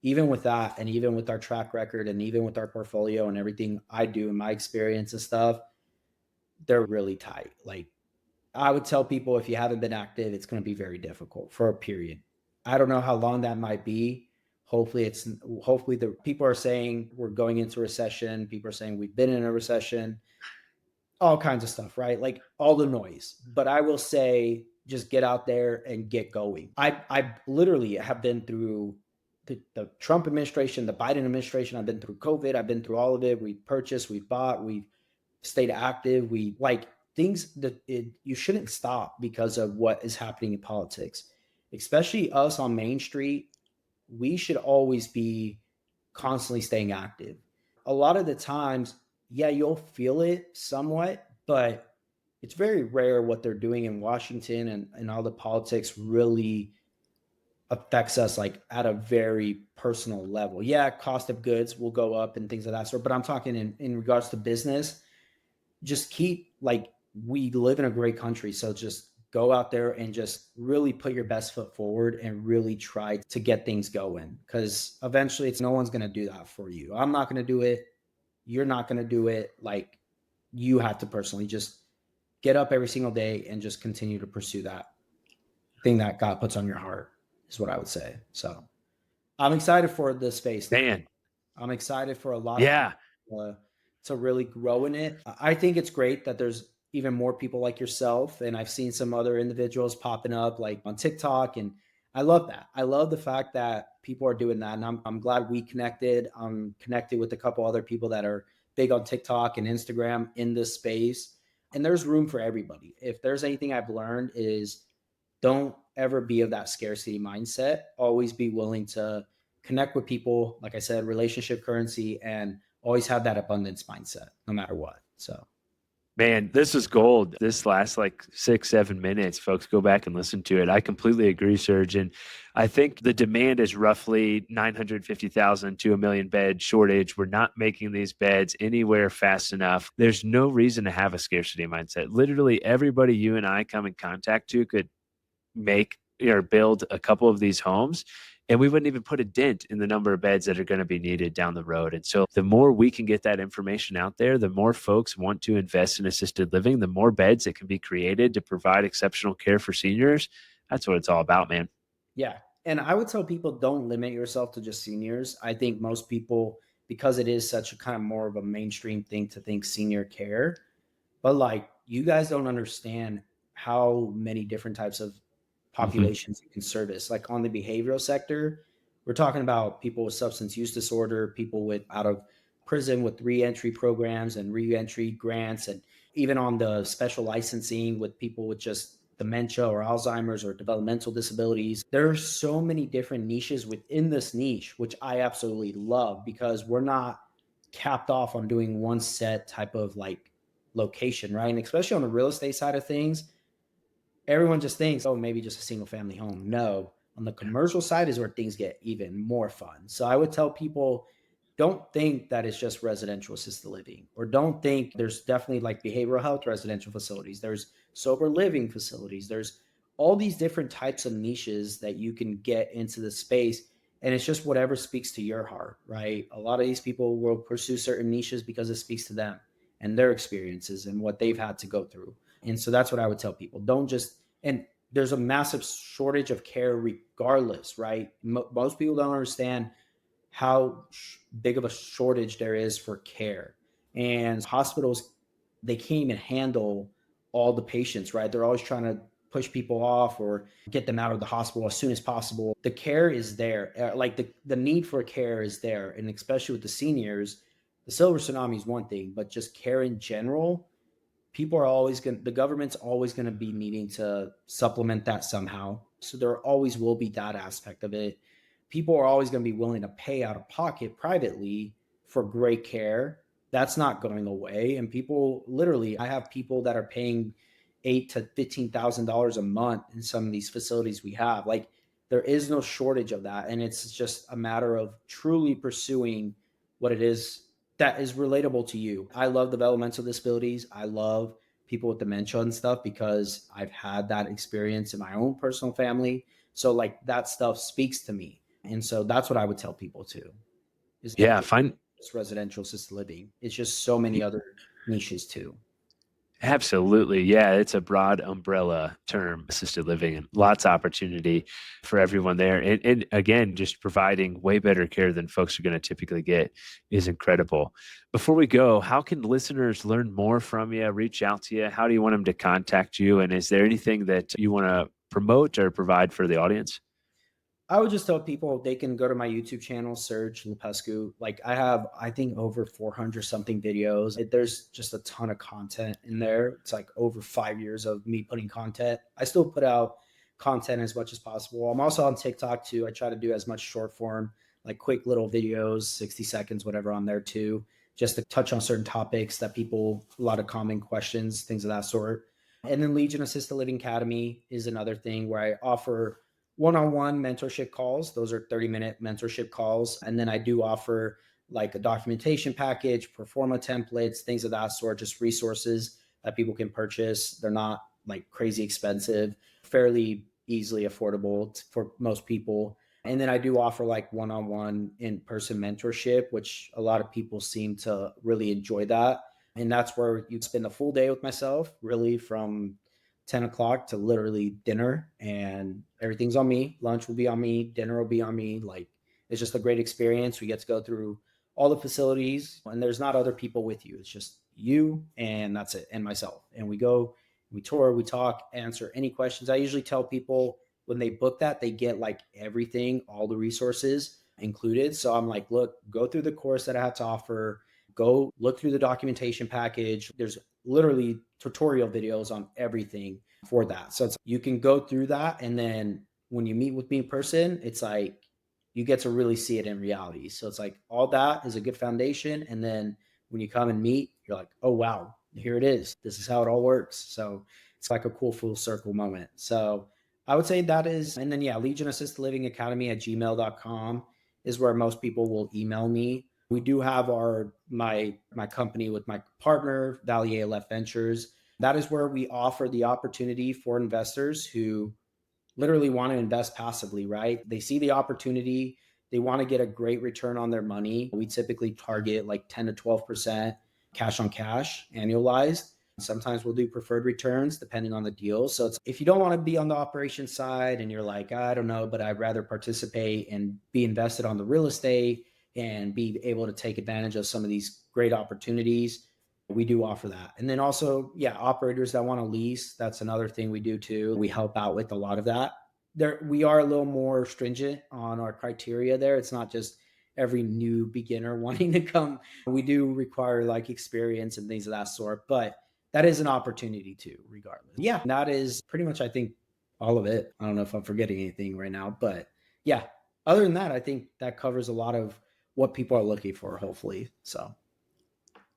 even with that, and even with our track record, and even with our portfolio and everything I do in my experience and stuff, they're really tight. Like, I would tell people, if you haven't been active, it's going to be very difficult for a period. I don't know how long that might be. Hopefully the people are saying we're going into recession. People are saying we've been in a recession, all kinds of stuff, right? Like all the noise. But I will say, just get out there and get going. I literally have been through the Trump administration, the Biden administration. I've been through COVID. I've been through all of it. We've purchased, we've bought, we've stayed active. We like things that you shouldn't stop because of what is happening in politics, especially us on Main Street. We should always be constantly staying active. A lot of the times, yeah, you'll feel it somewhat, but it's very rare what they're doing in Washington, and all the politics really affects us like at a very personal level. Yeah, cost of goods will go up and things of that sort, but I'm talking in regards to business. Just keep, like, we live in a great country, so just go out there and just really put your best foot forward and really try to get things going, because eventually no one's going to do that for you. I'm not going to do it. You're not going to do it. Like, you have to personally just get up every single day and just continue to pursue that thing that God puts on your heart, is what I would say. So I'm excited for this space. Man. I'm excited for a lot Yeah. of people to really grow in it. I think it's great that there's even more people like yourself. And I've seen some other individuals popping up like on TikTok. And I love that. I love the fact that people are doing that. And I'm glad we connected. I'm connected with a couple other people that are big on TikTok and Instagram in this space. And there's room for everybody. If there's anything I've learned, is don't ever be of that scarcity mindset. Always be willing to connect with people. Like I said, relationship currency, and always have that abundance mindset no matter what. So, man, this was gold. This last like 6-7 minutes, folks, go back and listen to it. I completely agree, Serge. And I think the demand is roughly 950,000 to 1 million bed shortage. We're not making these beds anywhere fast enough. There's no reason to have a scarcity mindset. Literally everybody you and I come in contact to could make or build a couple of these homes, and we wouldn't even put a dent in the number of beds that are going to be needed down the road. And so the more we can get that information out there, the more folks want to invest in assisted living, the more beds that can be created to provide exceptional care for seniors. That's what it's all about, man. yeah. And I would tell people, don't limit yourself to just seniors. I think most people, because it is such a kind of more of a mainstream thing to think senior care, but like, you guys don't understand how many different types of populations you can service. Like on the behavioral sector, we're talking about people with substance use disorder, people with out of prison with reentry programs and reentry grants, and even on the special licensing with people with just dementia or Alzheimer's or developmental disabilities. There are so many different niches within this niche, which I absolutely love, because we're not capped off on doing one set type of like location, right? And especially on the real estate side of things, everyone just thinks, oh, maybe just a single family home. No, on the commercial side is where things get even more fun. So I would tell people, don't think that it's just residential assisted living, or don't think there's definitely like behavioral health residential facilities. There's sober living facilities. There's all these different types of niches that you can get into the space. And it's just whatever speaks to your heart, right? A lot of these people will pursue certain niches because it speaks to them and their experiences and what they've had to go through. And so that's what I would tell people. Don't just, and there's a massive shortage of care regardless, right? Most people don't understand how big of a shortage there is for care. And hospitals, they can't even handle all the patients, right? They're always trying to push people off or get them out of the hospital as soon as possible. The care is there. Like the need for care is there. And especially with the seniors, the silver tsunami is one thing, but just care in general, people are always going to, the government's always going to be needing to supplement that somehow. So there always will be that aspect of it. People are always going to be willing to pay out of pocket privately for great care. That's not going away. And people literally, I have people that are paying $8,000 to $15,000 a month in some of these facilities we have. Like, there is no shortage of that. And it's just a matter of truly pursuing what it is that is relatable to you. I love developmental disabilities. I love people with dementia and stuff because I've had that experience in my own personal family. So like that stuff speaks to me. And so that's what I would tell people too. Yeah, fine. It's residential assisted living. It's just so many other niches too. Absolutely. Yeah, it's a broad umbrella term, assisted living, and lots of opportunity for everyone there. And again, just providing way better care than folks are going to typically get is incredible. Before we go, how can listeners learn more from you, reach out to you? How do you want them to contact you? And is there anything that you want to promote or provide for the audience? I would just tell people they can go to my YouTube channel, Serg Lupescu. Like I have, I think over 400 something videos. There's just a ton of content in there. It's like over 5 years of me putting content. I still put out content as much as possible. I'm also on TikTok too. I try to do as much short form, like quick little videos, 60 seconds, whatever on there too, just to touch on certain topics that people, a lot of common questions, things of that sort. And then Legion Assisted Living Academy is another thing where I offer one-on-one mentorship calls. Those are 30-minute mentorship calls. And then I do offer like a documentation package, pro forma templates, things of that sort, just resources that people can purchase. They're not like crazy expensive, fairly easily affordable for most people. And then I do offer like one-on-one in-person mentorship, which a lot of people seem to really enjoy that. And that's where you spend a full day with myself, really from 10 o'clock to literally dinner, and everything's on me. Lunch will be on me. Dinner will be on me. Like it's just a great experience. We get to go through all the facilities and there's not other people with you. It's just you and that's it. And myself. And we go, we tour, we talk, answer any questions. I usually tell people when they book that, they get like everything, all the resources included. So I'm like, look, go through the course that I have to offer. Go look through the documentation package. There's literally tutorial videos on everything for that. So you can go through that. And then when you meet with me in person, it's like you get to really see it in reality. So it's like all that is a good foundation. And then when you come and meet, you're like, oh, wow, here it is. This is how it all works. So it's like a cool full circle moment. So I would say that is, and then yeah, Legion Assisted Living Academy at gmail.com is where most people will email me. We do have my company with my partner, Valley ALF Ventures. That is where we offer the opportunity for investors who literally want to invest passively, right? They see the opportunity. They want to get a great return on their money. We typically target like 10 to 12% cash on cash annualized. Sometimes we'll do preferred returns depending on the deal. So if you don't want to be on the operations side and you're like, I don't know, but I'd rather participate and be invested on the real estate and be able to take advantage of some of these great opportunities, we do offer that. And then also, yeah, operators that want to lease, that's another thing we do too. We help out with a lot of that. We are a little more stringent on our criteria there. It's not just every new beginner wanting to come. We do require like experience and things of that sort, but that is an opportunity too, regardless. Yeah, that is pretty much, I think, all of it. I don't know if I'm forgetting anything right now, but yeah, other than that, I think that covers a lot of what people are looking for, hopefully. So.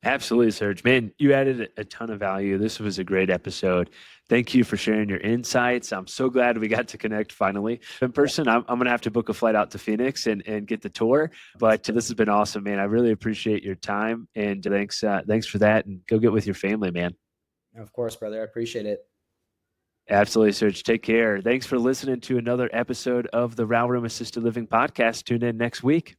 Absolutely, Serge. Man, you added a ton of value. This was a great episode. Thank you for sharing your insights. I'm so glad we got to connect finally in person. I'm going to have to book a flight out to Phoenix and get the tour, but this has been awesome, man. I really appreciate your time, and thanks for that, and go get with your family, man. Of course, brother. I appreciate it. Absolutely, Serge. Take care. Thanks for listening to another episode of the Row Room Assisted Living Podcast. Tune in next week.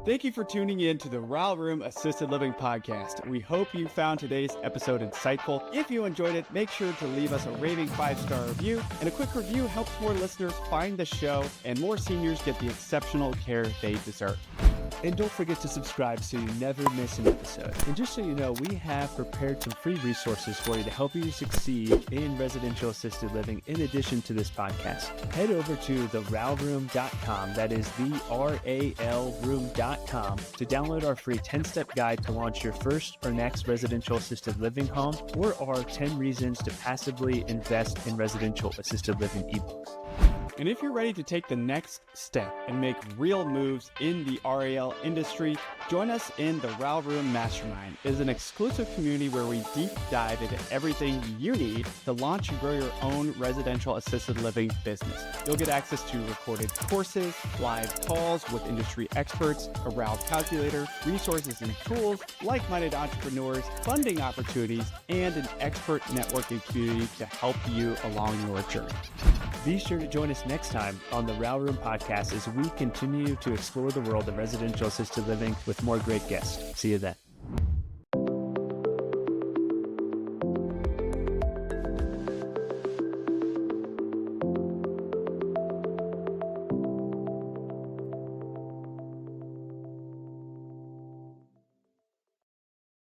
Thank you for tuning in to the Row Room Assisted Living Podcast. We hope you found today's episode insightful. If you enjoyed it, make sure to leave us a raving 5-star review. And a quick review helps more listeners find the show and more seniors get the exceptional care they deserve. And don't forget to subscribe so you never miss an episode. And just so you know, we have prepared some free resources for you to help you succeed in residential assisted living in addition to this podcast. Head over to theralroom.com, that is theralroom.com, to download our free 10-step guide to launch your first or next residential assisted living home, or our 10 reasons to passively invest in residential assisted living ebooks. And if you're ready to take the next step and make real moves in the RAL industry, join us in the Row Room Mastermind. It is an exclusive community where we deep dive into everything you need to launch and grow your own residential assisted living business. You'll get access to recorded courses, live calls with industry experts, a RAL calculator, resources and tools, like-minded entrepreneurs, funding opportunities, and an expert networking community to help you along your journey. Be sure to join us next time on the Row Room podcast as we continue to explore the world of residential assisted living with more great guests. See you then.